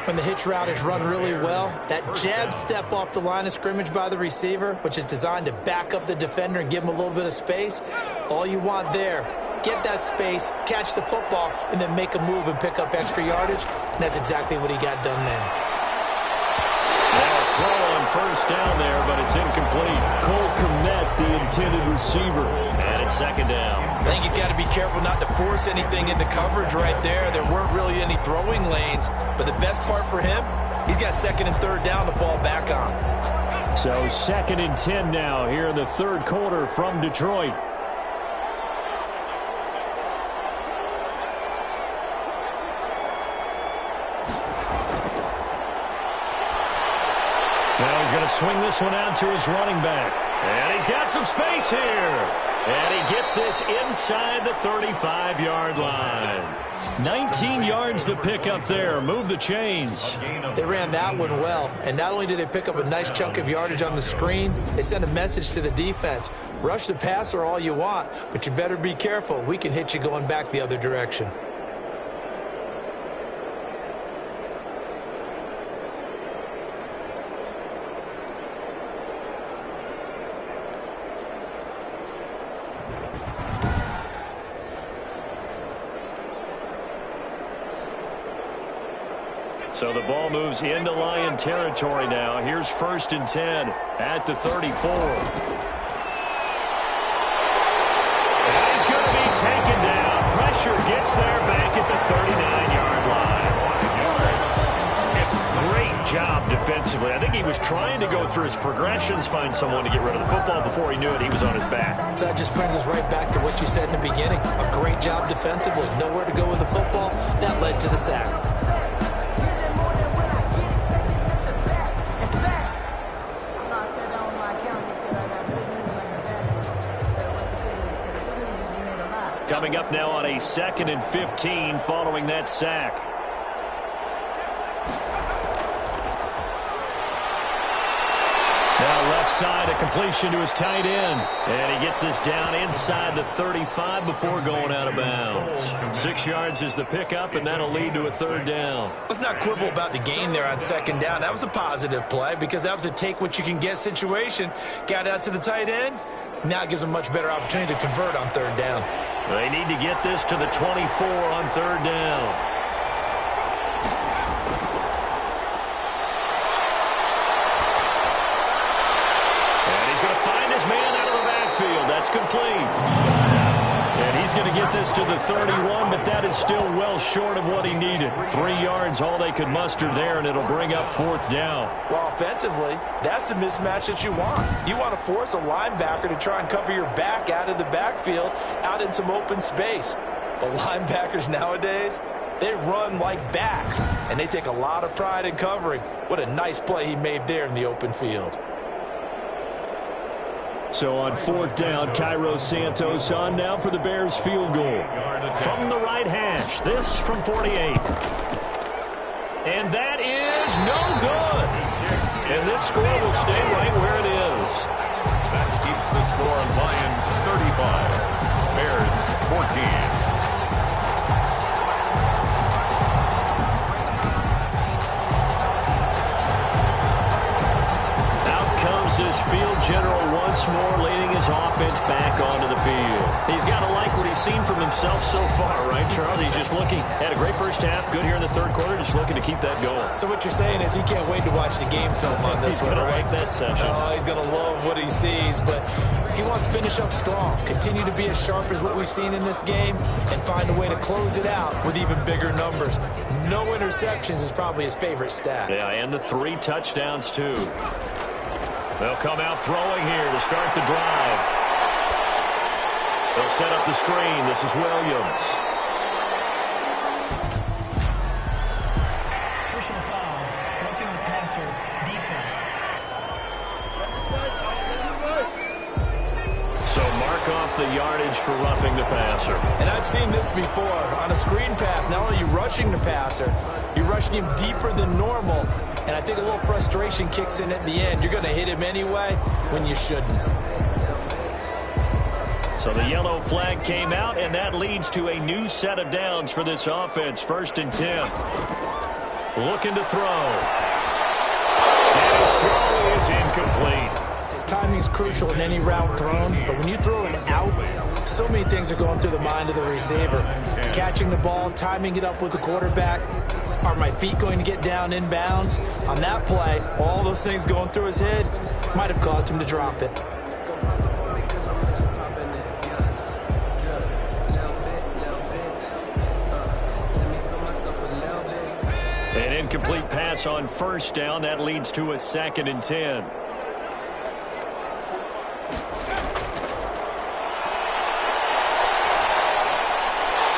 When the hitch route is run really well, that jab step off the line of scrimmage by the receiver, which is designed to back up the defender and give him a little bit of space, all you want there, get that space, catch the football, and then make a move and pick up extra yardage. And that's exactly what he got done there. Now a throw on 1st down there, but it's incomplete. Cole Kmet, the intended receiver. And it's 2nd down. I think he's got to be careful not to force anything into coverage right there. There weren't really any throwing lanes. But the best part for him, he's got 2nd and 3rd down to fall back on. So 2nd and 10 now here in the 3rd quarter from Detroit. Now he's going to swing this one out to his running back. And he's got some space here. And he gets this inside the 35-yard line. 19 yards to pick up there. Move the chains. They ran that one well. And not only did they pick up a nice chunk of yardage on the screen, they sent a message to the defense. Rush the passer all you want, but you better be careful. We can hit you going back the other direction. So the ball moves into Lion territory now. Here's 1st and 10 at the 34. And he's going to be taken down. Pressure gets there back at the 39-yard line. Great job defensively. I think he was trying to go through his progressions, find someone to get rid of the football. Before he knew it, he was on his back. So that just brings us right back to what you said in the beginning. A great job defensively. Nowhere to go with the football. That led to the sack. Coming up now on a 2nd and 15 following that sack. Now left side, a completion to his tight end. And he gets this down inside the 35 before going out of bounds. 6 yards is the pickup, and that'll lead to a 3rd down. Let's not quibble about the gain there on 2nd down. That was a positive play because that was a take-what-you-can-get situation. Got out to the tight end. Now it gives them a much better opportunity to convert on 3rd down. They need to get this to the 24 on 3rd down. And he's going to find his man out of the backfield. That's complete. And he's going to get this to the 31, but that is still well short of what he needed. 3 yards, all they could muster there, and it'll bring up 4th down. Well, offensively, that's the mismatch that you want. You want to force a linebacker to try and cover your back out of the backfield, out in some open space. But linebackers nowadays, they run like backs, and they take a lot of pride in covering. What a nice play he made there in the open field. So on fourth down, Cairo Santos on now for the Bears field goal. From the right hash, this from 48. And that is no good. And this score will stay right where it is. That keeps the score Lions 35, Bears 14. This field general once more leading his offense back onto the field. He's got to like what he's seen from himself so far, right, Charles? He's just looking at a great first half, good here in the third quarter, just looking to keep that going. So what you're saying is he can't wait to watch the game film on this one, right? He's going to like that session. Oh, he's going to love what he sees, but he wants to finish up strong, continue to be as sharp as what we've seen in this game, and find a way to close it out with even bigger numbers. No interceptions is probably his favorite stat. Yeah, and the 3 touchdowns, too. They'll come out throwing here to start the drive. They'll set up the screen. This is Williams. Personal foul, roughing the passer, defense. So mark off the yardage for roughing the passer. And I've seen this before. On a screen pass, not only are you rushing the passer, you're rushing him deeper than normal. And I think a little frustration kicks in at the end. You're going to hit him anyway when you shouldn't. So the yellow flag came out, and that leads to a new set of downs for this offense. 1st and 10. Looking to throw. And his throw is incomplete. Timing's crucial in any route thrown, but when you throw it out, so many things are going through the mind of the receiver. Catching the ball, timing it up with the quarterback. Are my feet going to get down in bounds? On that play, all those things going through his head might have caused him to drop it. An incomplete pass on 1st down. That leads to a 2nd and 10.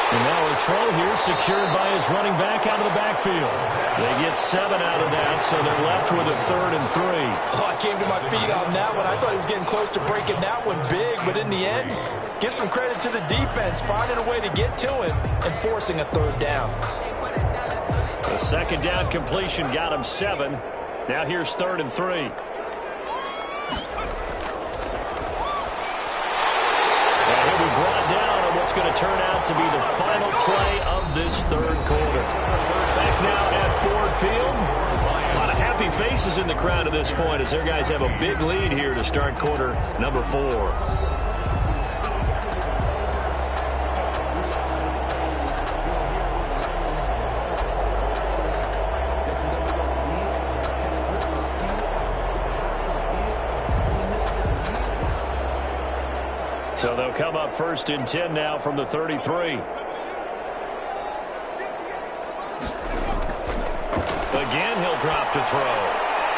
And now a throw here secured by his running back out of the backfield. They get 7 out of that, so they're left with a 3rd and 3. Oh, I came to my feet on that one. I thought he was getting close to breaking that one big, but in the end, give some credit to the defense, finding a way to get to him and forcing a 3rd down. The 2nd down completion got him 7. Now here's 3rd and 3. And he'll be brought down on what's going to turn out to be the final play of this 3rd quarter. Back now at Ford Field. A lot of happy faces in the crowd at this point as their guys have a big lead here to start quarter number 4. So they'll come up 1st and 10 now from the 33. Again, he'll drop to throw.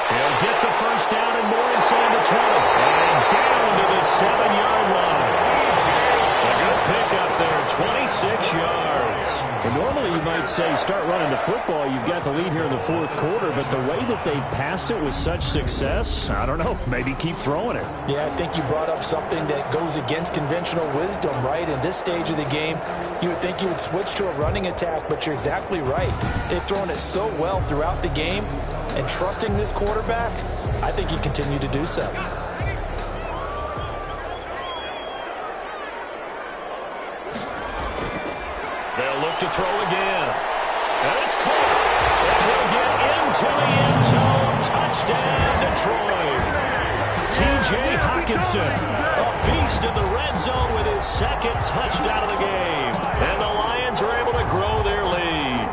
He'll get the 1st down and more inside the 20. And down to the 7-yard line. A good pickup there, 26 yards. And normally you might say start running the football. You've got the lead here in the 4th quarter, but the way that they've passed it with such success, I don't know, maybe keep throwing it. Yeah, I think you brought up something that goes against conventional wisdom, right? In this stage of the game, you would think you would switch to a running attack, but you're exactly right. They've thrown it so well throughout the game, and trusting this quarterback, I think you continue to do so. They'll look to throw again. And it's caught. And he'll get into the end zone. Touchdown, Detroit. T.J. Hockenson, a beast in the red zone with his 2nd touchdown of the game. And the Lions are able to grow their lead.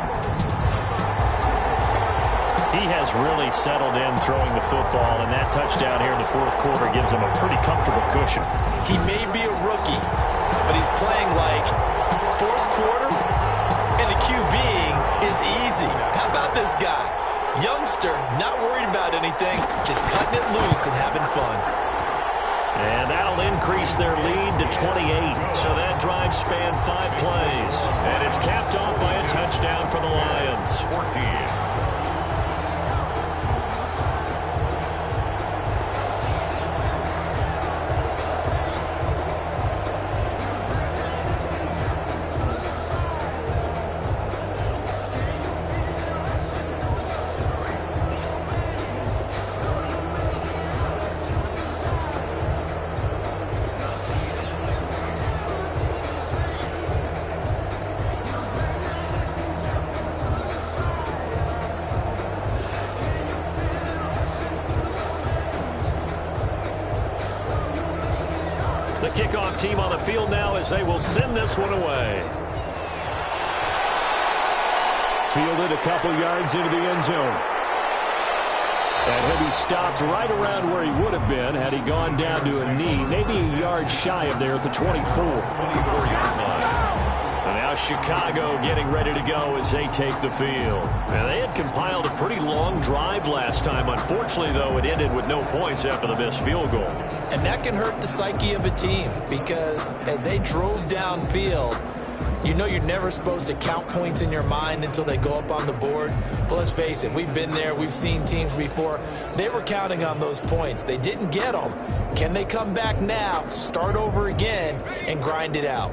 He has really settled in throwing the football, and that touchdown here in the 4th quarter gives him a pretty comfortable cushion. He may be a rookie, but he's playing like 4th quarter, and the QBing is easy. How about this guy? Youngster, not worried about anything, just cutting it loose and having fun. And that'll increase their lead to 28. So that drive spanned 5 plays. And it's capped off by a touchdown for the Lions. 14. Home team on the field now as they will send this one away. Fielded a couple yards into the end zone. And he'll be stopped right around where he would have been had he gone down to a knee, maybe a yard shy of there at the 24. 24-yard line. And now Chicago getting ready to go as they take the field. Now, they had compiled a pretty long drive last time. Unfortunately, though, it ended with no points after the missed field goal. And that can hurt the psyche of a team because as they drove downfield, you know you're never supposed to count points in your mind until they go up on the board. But let's face it, we've been there. We've seen teams before. They were counting on those points. They didn't get them. Can they come back now, start over again, and grind it out?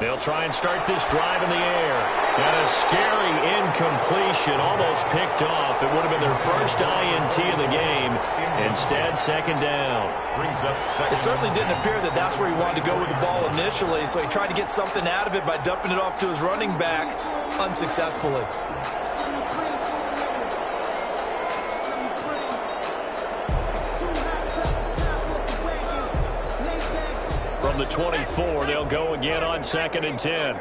They'll try and start this drive in the air. And a scary incompletion, almost picked off. It would have been their first INT of the game. Instead, second down. Brings up second. It certainly didn't appear that that's where he wanted to go with the ball initially, so he tried to get something out of it by dumping it off to his running back unsuccessfully. From the 24, they'll go again on 2nd and 10.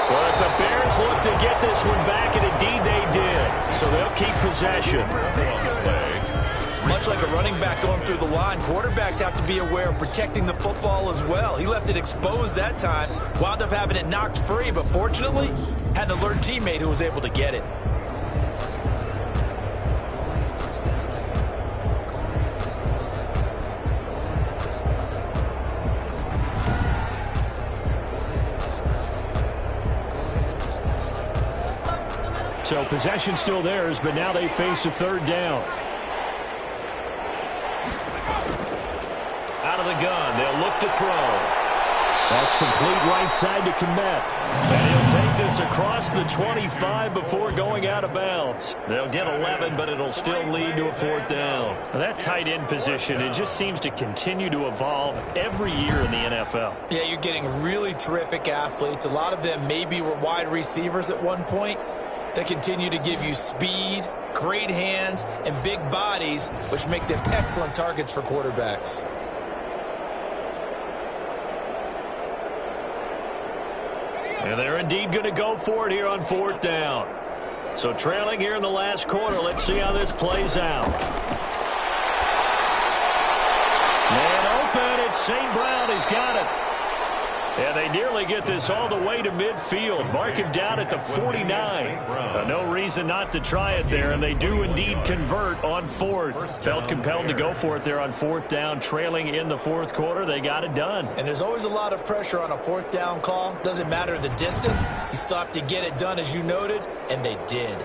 But the Bears look to get this one back, and indeed they did. So they'll keep possession. Much like a running back going through the line, quarterbacks have to be aware of protecting the football as well. He left it exposed that time, wound up having it knocked free, but fortunately, had an alert teammate who was able to get it. So possession still theirs, but now they face a third down. Out of the gun, they'll look to throw. That's complete right side to Komet. And he'll take this across the 25 before going out of bounds. They'll get 11, but it'll still lead to a fourth down. Now that tight end position, it just seems to continue to evolve every year in the NFL. Yeah, you're getting really terrific athletes. A lot of them maybe were wide receivers at one point. They continue to give you speed, great hands, and big bodies, which make them excellent targets for quarterbacks. And they're indeed going to go for it here on fourth down. So trailing here in the last quarter, let's see how this plays out. Man open, it's St. Brown, he's got it. And they nearly get this all the way to midfield. Mark him down at the 49. No reason not to try it there, and they do indeed convert on fourth. Felt compelled to go for it there on fourth down, trailing in the fourth quarter. They got it done. And there's always a lot of pressure on a fourth down call. Doesn't matter the distance. You still have to get it done, as you noted, and they did.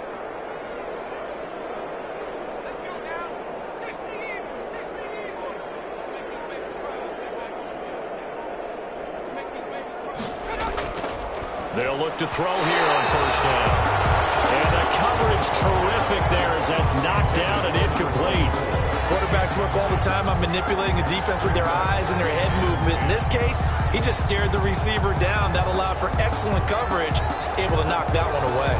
They'll look to throw here on first down. And the coverage terrific there as that's knocked down and incomplete. Quarterbacks work all the time on manipulating a defense with their eyes and their head movement. In this case, he just stared the receiver down. That allowed for excellent coverage, able to knock that one away.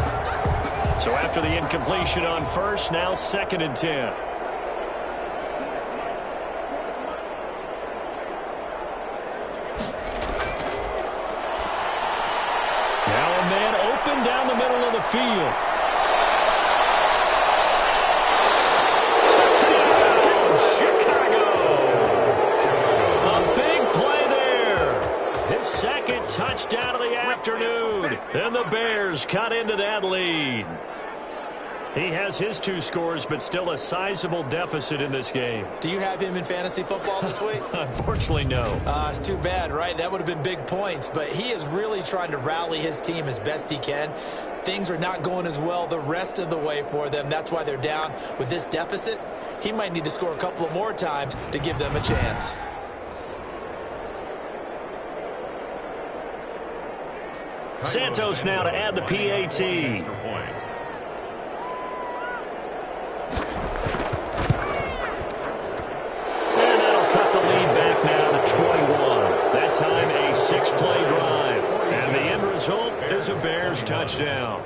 So after the incompletion on first, now 2nd and 10. Now a man open down the middle of the field. Touchdown, Chicago. A big play there. His second touchdown of the afternoon. And the Bears cut into that lead. He has his 2 scores, but still a sizable deficit in this game. Do you have him in fantasy football this week? Unfortunately, no. It's too bad, right? That would have been big points, but he is really trying to rally his team as best he can. Things are not going as well the rest of the way for them. That's why they're down with this deficit. He might need to score a couple of more times to give them a chance. Santos now to add the PAT. And that'll cut the lead back now to 21. That time a 6-play drive. And the end result is a Bears touchdown.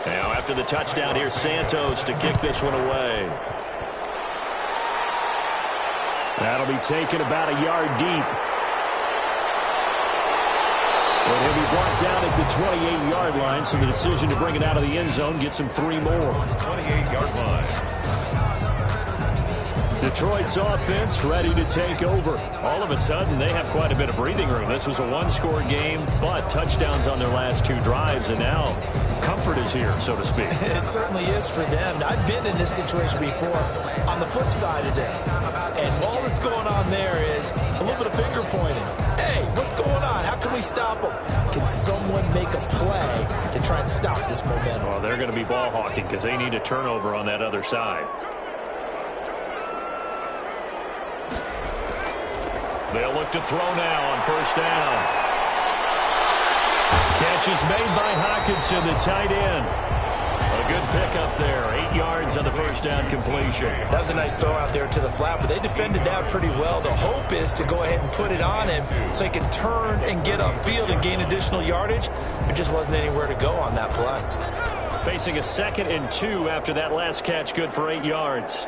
Now after the touchdown, here's Santos to kick this one away. That'll be taken about a yard deep. But he'll be brought down at the 28-yard line, so the decision to bring it out of the end zone gets him 3 more. 28-yard line. Detroit's offense ready to take over. All of a sudden, they have quite a bit of breathing room. This was a one-score game, but touchdowns on their last 2 drives, and now comfort is here, so to speak. It certainly is for them. I've been in this situation before on the flip side of this. And all that's going on there is a little bit of finger pointing. Hey, what's going on? How can we stop them? Can someone make a play to try and stop this momentum? Well, they're going to be ball hawking because they need a turnover on that other side. They'll look to throw now on first down. Catch is made by Hockenson, the tight end. A good pickup there. 8 yards on the first down completion. That was a nice throw out there to the flat, but they defended that pretty well. The hope is to go ahead and put it on him so he can turn and get upfield and gain additional yardage. There just wasn't anywhere to go on that play. Facing a 2nd and 2 after that last catch, good for 8 yards.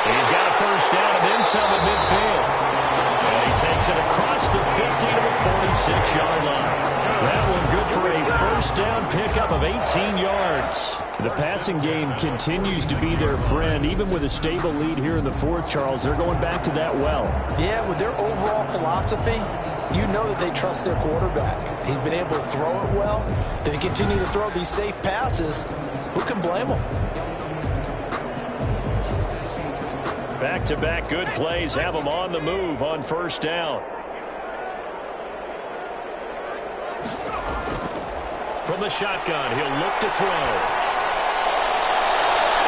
He's got a first down and then some at midfield. And he takes it across the 50 to the 46-yard line. That one good for a first down pickup of 18 yards. The passing game continues to be their friend. Even with a stable lead here in the 4th, Charles, they're going back to that well. Yeah, with their overall philosophy, you know that they trust their quarterback. He's been able to throw it well. They continue to throw these safe passes. Who can blame them? Back-to-back good plays have them on the move on first down. From the shotgun, he'll look to throw.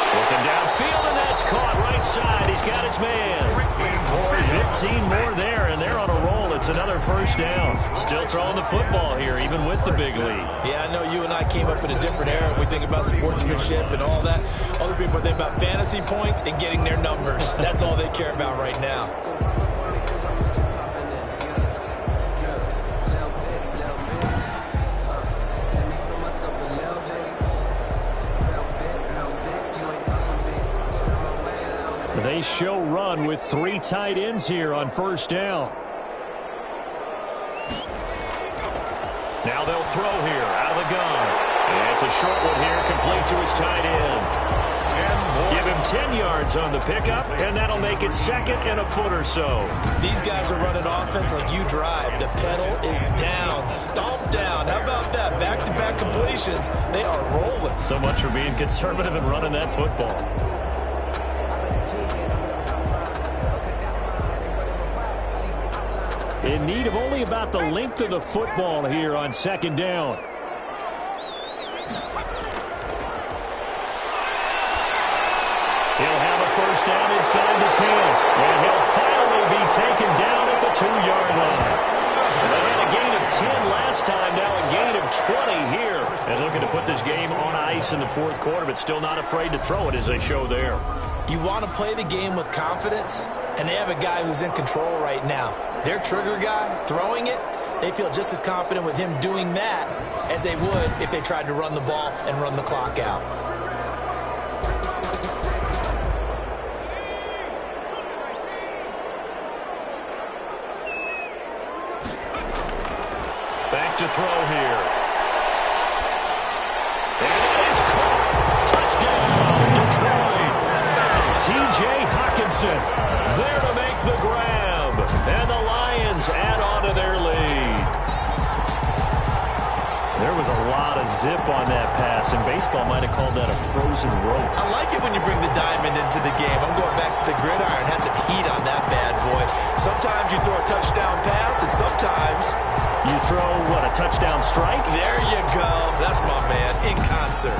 Looking downfield, and that's caught right side. He's got his man. 15 more there, and they're on a roll. It's another first down. Still throwing the football here, even with the big lead. Yeah, I know you and I came up in a different era. We think about sportsmanship and all that. Other people think about fantasy points and getting their numbers. That's all they care about right now. They show run with 3 tight ends here on first down. Now they'll throw here out of the gun. And it's a short one here, complete to his tight end. Give him 10 yards on the pickup, and that'll make it 2nd and a foot or so. These guys are running offense like you drive. The pedal is down, stomp down. How about that? Back-to-back completions. They are rolling. So much for being conservative and running that football. In need of only about the length of the football here on 2nd down. He'll have a first down inside the 10. And he'll finally be taken down at the 2-yard line. They had a gain of 10 last time, now a gain of 20 here. And looking to put this game on ice in the 4th quarter, but still not afraid to throw it as they show there. You want to play the game with confidence, and they have a guy who's in control right now. Their trigger guy, throwing it, they feel just as confident with him doing that as they would if they tried to run the ball and run the clock out. Back to throw here. And it is caught. Touchdown, Detroit. T.J. Hockenson there to make the grab. And the Lions add on to their lead. There was a lot of zip on that pass, and baseball might have called that a frozen rope. I like it when you bring the diamond into the game. I'm going back to the gridiron. Had some heat on that bad boy. Sometimes you throw a touchdown pass, and sometimes you throw, what, a touchdown strike? There you go. That's my man, in concert.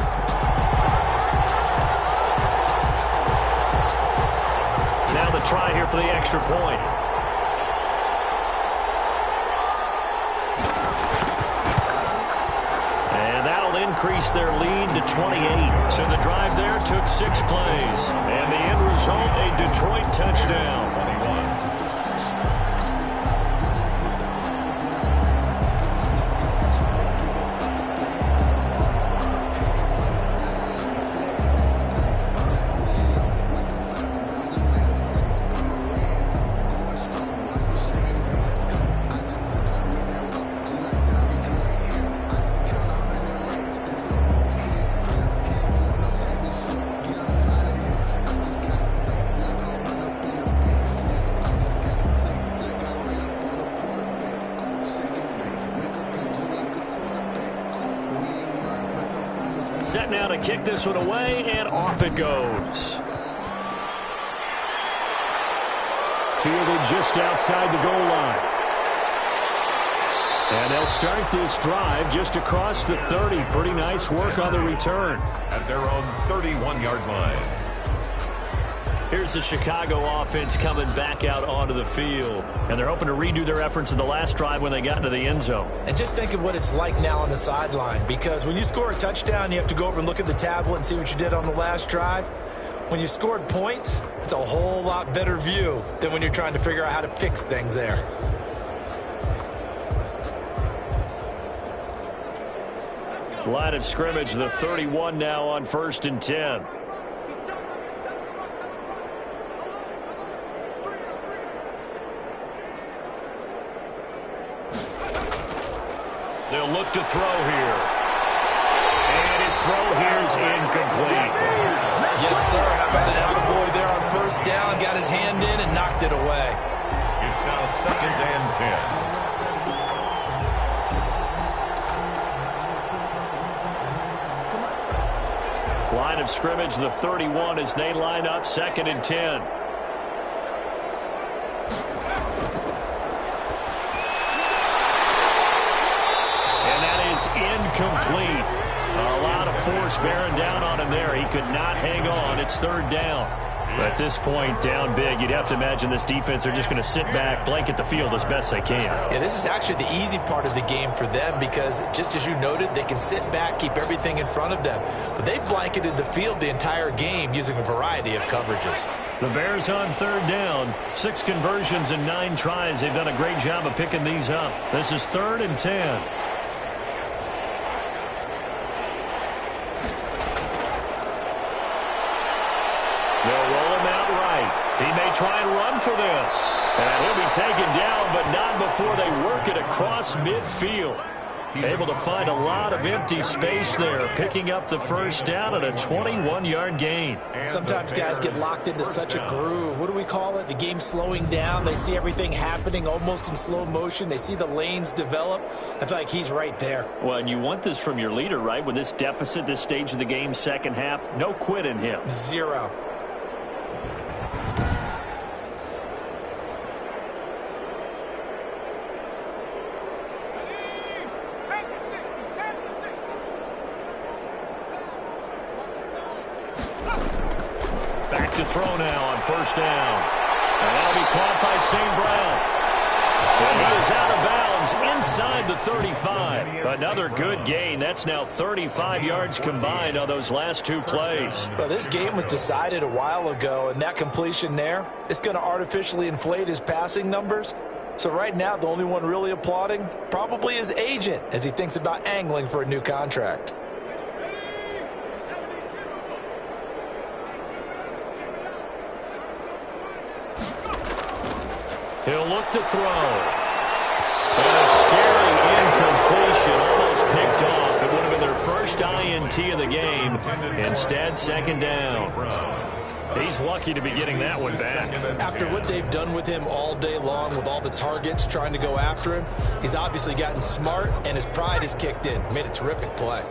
Now the try here for the extra point. And that'll increase their lead to 28. So the drive there took 6 plays. And the end result, a Detroit touchdown. 21. Set now to kick this one away, and off it goes. Fielded just outside the goal line. And they'll start this drive just across the 30. Pretty nice work on the return. At their own 31-yard line. Here's the Chicago offense coming back out onto the field. And they're hoping to redo their efforts in the last drive when they got into the end zone. And just think of what it's like now on the sideline, because when you score a touchdown, you have to go over and look at the tablet and see what you did on the last drive. When you scored points, it's a whole lot better view than when you're trying to figure out how to fix things there. Line of scrimmage, the 31 now on 1st and 10. They'll look to throw here. And his throw here is incomplete. Yes, sir. How about an attaboy there on 1st down? Got his hand in and knocked it away. It's now 2nd and 10. Line of scrimmage, the 31 as they line up 2nd and 10. Incomplete. A lot of force bearing down on him there. He could not hang on. It's 3rd down. But at this point, down big, you'd have to imagine this defense, they're just going to sit back, blanket the field as best they can. Yeah, this is actually the easy part of the game for them because, just as you noted, they can sit back, keep everything in front of them. But they've blanketed the field the entire game using a variety of coverages. The Bears on 3rd down. 6 conversions and 9 tries. They've done a great job of picking these up. This is 3rd and 10. He may try and run for this. And he'll be taken down, but not before they work it across midfield. Able to find a lot of empty space there, picking up the 1st down and a 21-yard gain. Sometimes guys get locked into such a groove. What do we call it? The game's slowing down. They see everything happening almost in slow motion. They see the lanes develop. I feel like he's right there. Well, and you want this from your leader, right? With this deficit, this stage of the game, 2nd half, no quit in him. 0. Back to throw now on 1st down. And that'll be caught by St. Brown. And he is out of bounds inside the 35. Another good gain. That's now 35 yards combined on those last 2 plays. Well, this game was decided a while ago, and that completion there is going to artificially inflate his passing numbers. So right now, the only one really applauding probably his agent as he thinks about angling for a new contract. He'll look to throw. And a scary incomplete. Instead, second down. He's lucky to be getting that one back. After what they've done with him all day long with all the targets trying to go after him, he's obviously gotten smart and his pride has kicked in. Made a terrific play.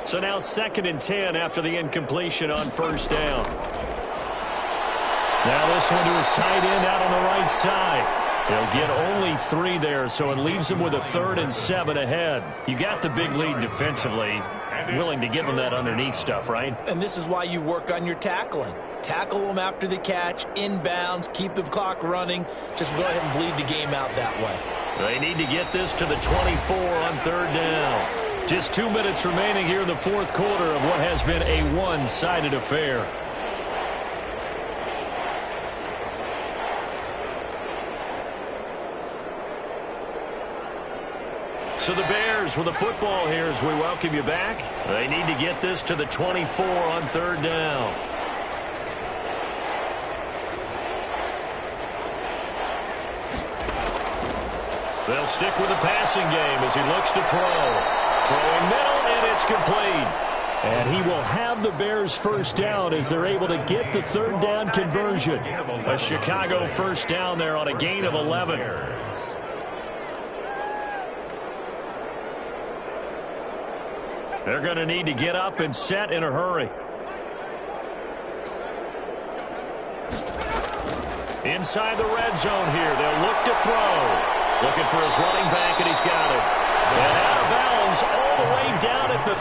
So now 2nd and 10 after the incompletion on first down. Now this one to his tight end out on the right side. They'll get only 3 there, so it leaves him with a 3rd and 7 ahead. You got the big lead defensively. Willing to give him that underneath stuff, right? And this is why you work on your tackling. Tackle them after the catch, inbounds, keep the clock running. Just go ahead and bleed the game out that way. They need to get this to the 24 on 3rd down. Just 2 minutes remaining here in the 4th quarter of what has been a one-sided affair. So the Bears with the football here as we welcome you back. They need to get this to the 24 on 3rd down. They'll stick with the passing game as he looks to throw. Throwing middle, and it's complete. And he will have the Bears first down as they're able to get the 3rd down conversion. A Chicago first down there on a gain of 11. They're going to need to get up and set in a hurry. Inside the red zone here. They'll look to throw. Looking for his running back, and he's got it. And out of bounds all the way down at the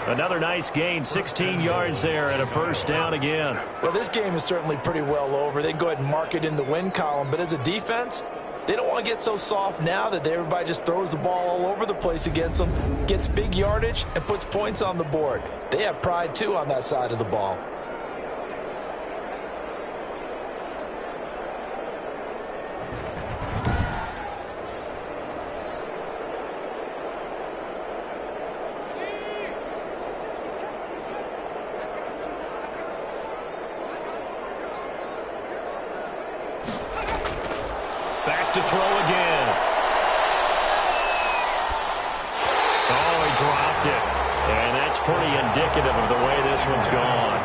3. Another nice gain, 16 yards there, and a first down again. Well, this game is certainly pretty well over. They can go ahead and mark it in the win column. But as a defense, they don't want to get so soft now that everybody just throws the ball all over the place against them, gets big yardage, and puts points on the board. They have pride, too, on that side of the ball. To throw again. Oh, he dropped it. And that's pretty indicative of the way this one's gone.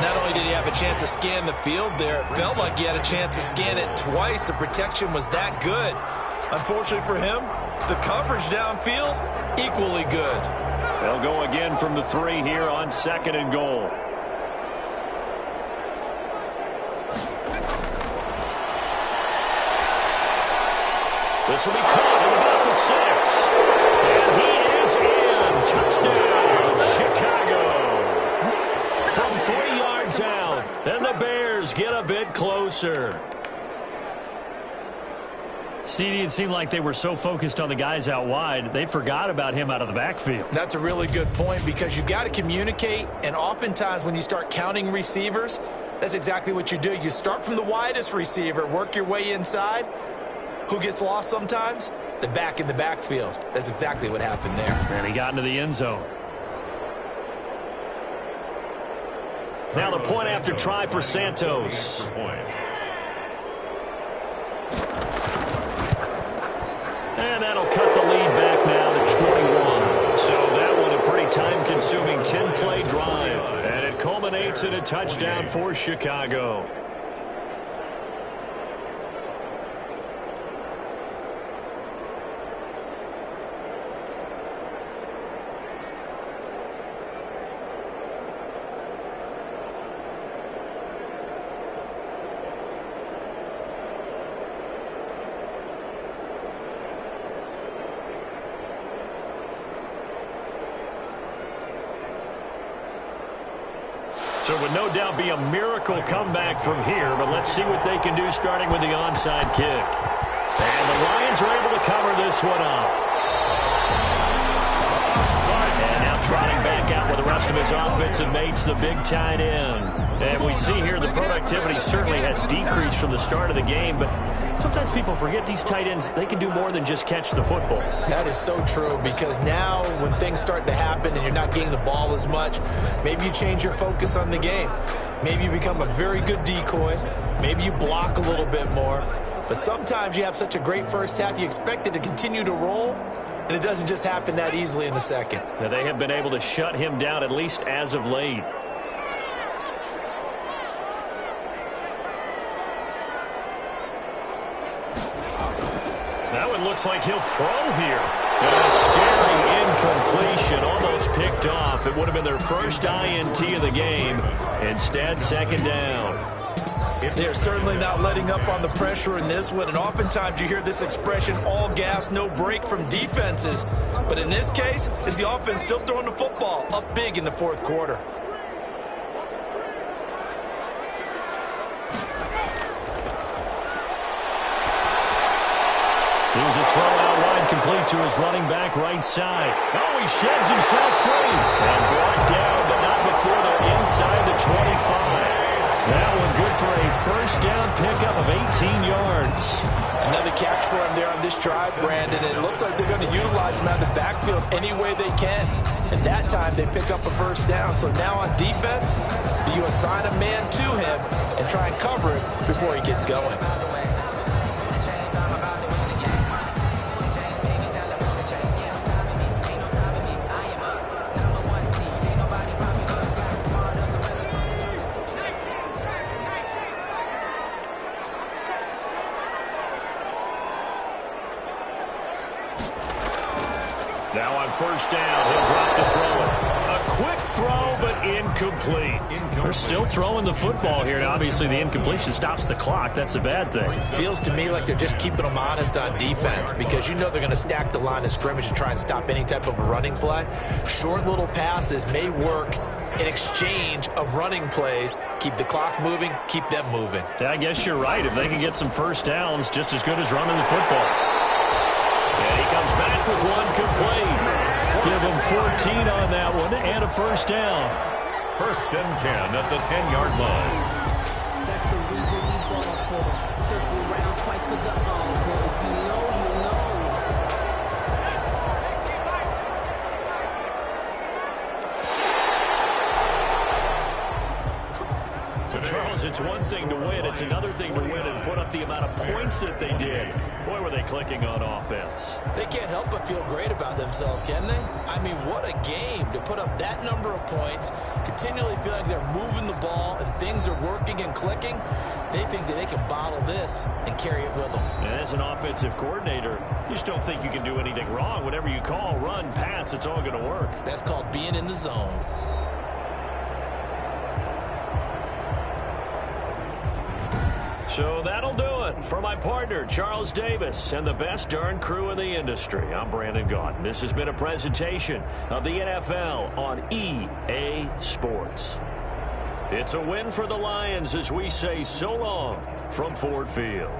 Not only did he have a chance to scan the field there, it felt like he had a chance to scan it twice. The protection was that good. Unfortunately for him, the coverage downfield, equally good. They'll go again from the 3 here on 2nd and goal. This will be caught at about the 6. And he is in. Touchdown, Chicago. From 3 yards out. And the Bears get a bit closer. CD, it seemed like they were so focused on the guys out wide, they forgot about him out of the backfield. That's a really good point because you've got to communicate, and oftentimes when you start counting receivers, that's exactly what you do. You start from the widest receiver, work your way inside. Who gets lost sometimes? The back in the backfield. That's exactly what happened there. And he got into the end zone. Now the point after try for Santos. And that'll cut the lead back now to 21. So that one a pretty time-consuming 10-play drive. And it culminates in a touchdown for Chicago. So it would no doubt be a miracle comeback from here, but let's see what they can do starting with the onside kick. And the Lions are able to cover this one up. And now trotting back out with the rest of his offensive mates, the big tight end. And we see here the productivity certainly has decreased from the start of the game, but sometimes people forget these tight ends, they can do more than just catch the football. That is so true because now when things start to happen and you're not getting the ball as much, maybe you change your focus on the game. Maybe you become a very good decoy. Maybe you block a little bit more. But sometimes you have such a great first half, you expect it to continue to roll, and it doesn't just happen that easily in the second. Now, they have been able to shut him down, at least as of late. That one looks like he'll throw here. And a scary incompletion, almost picked off. It would have been their first INT of the game. Instead, second down. They're certainly not letting up on the pressure in this one, and oftentimes you hear this expression, all gas, no break from defenses. But in this case, is the offense still throwing the football up big in the fourth quarter. Here's a throw out wide, complete to his running back right side. Oh, he sheds himself free. And brought down, but not before they're inside the 25. That one good for a first down pickup of 18 yards. Another catch for him there on this drive, Brandon. And it looks like they're going to utilize him out of the backfield any way they can. And that time they pick up a first down. So now on defense, you assign a man to him and try and cover it before he gets going. Now on first down, he'll drop to throw it. A quick throw, but incomplete. They're still throwing the football here. Now, obviously, the incompletion stops the clock. That's the bad thing. Feels to me like they're just keeping them honest on defense because you know they're going to stack the line of scrimmage and try and stop any type of a running play. Short little passes may work in exchange of running plays. Keep the clock moving, keep them moving. I guess you're right. If they can get some first downs, just as good as running the football. And he comes back with one complete. Give him 14 on that one and a first down. First and 10 at the 10-yard line. That's the reason we ball for. Circle around twice for the encore. If you know, you know. Charles, it's one thing to win. It's another thing to win and put up the amount of points that they did. Boy, were they clicking on offense. They can't help but feel great about themselves, can they? I mean, what a game to put up that number of points, continually feel like they're moving the ball and things are working and clicking. They think that they can bottle this and carry it with them. And as an offensive coordinator, you just don't think you can do anything wrong. Whatever you call, run, pass, it's all going to work. That's called being in the zone. So that'll do it for my partner, Charles Davis, and the best darn crew in the industry. I'm Brandon Gaudin. This has been a presentation of the NFL on EA Sports. It's a win for the Lions as we say so long from Ford Field.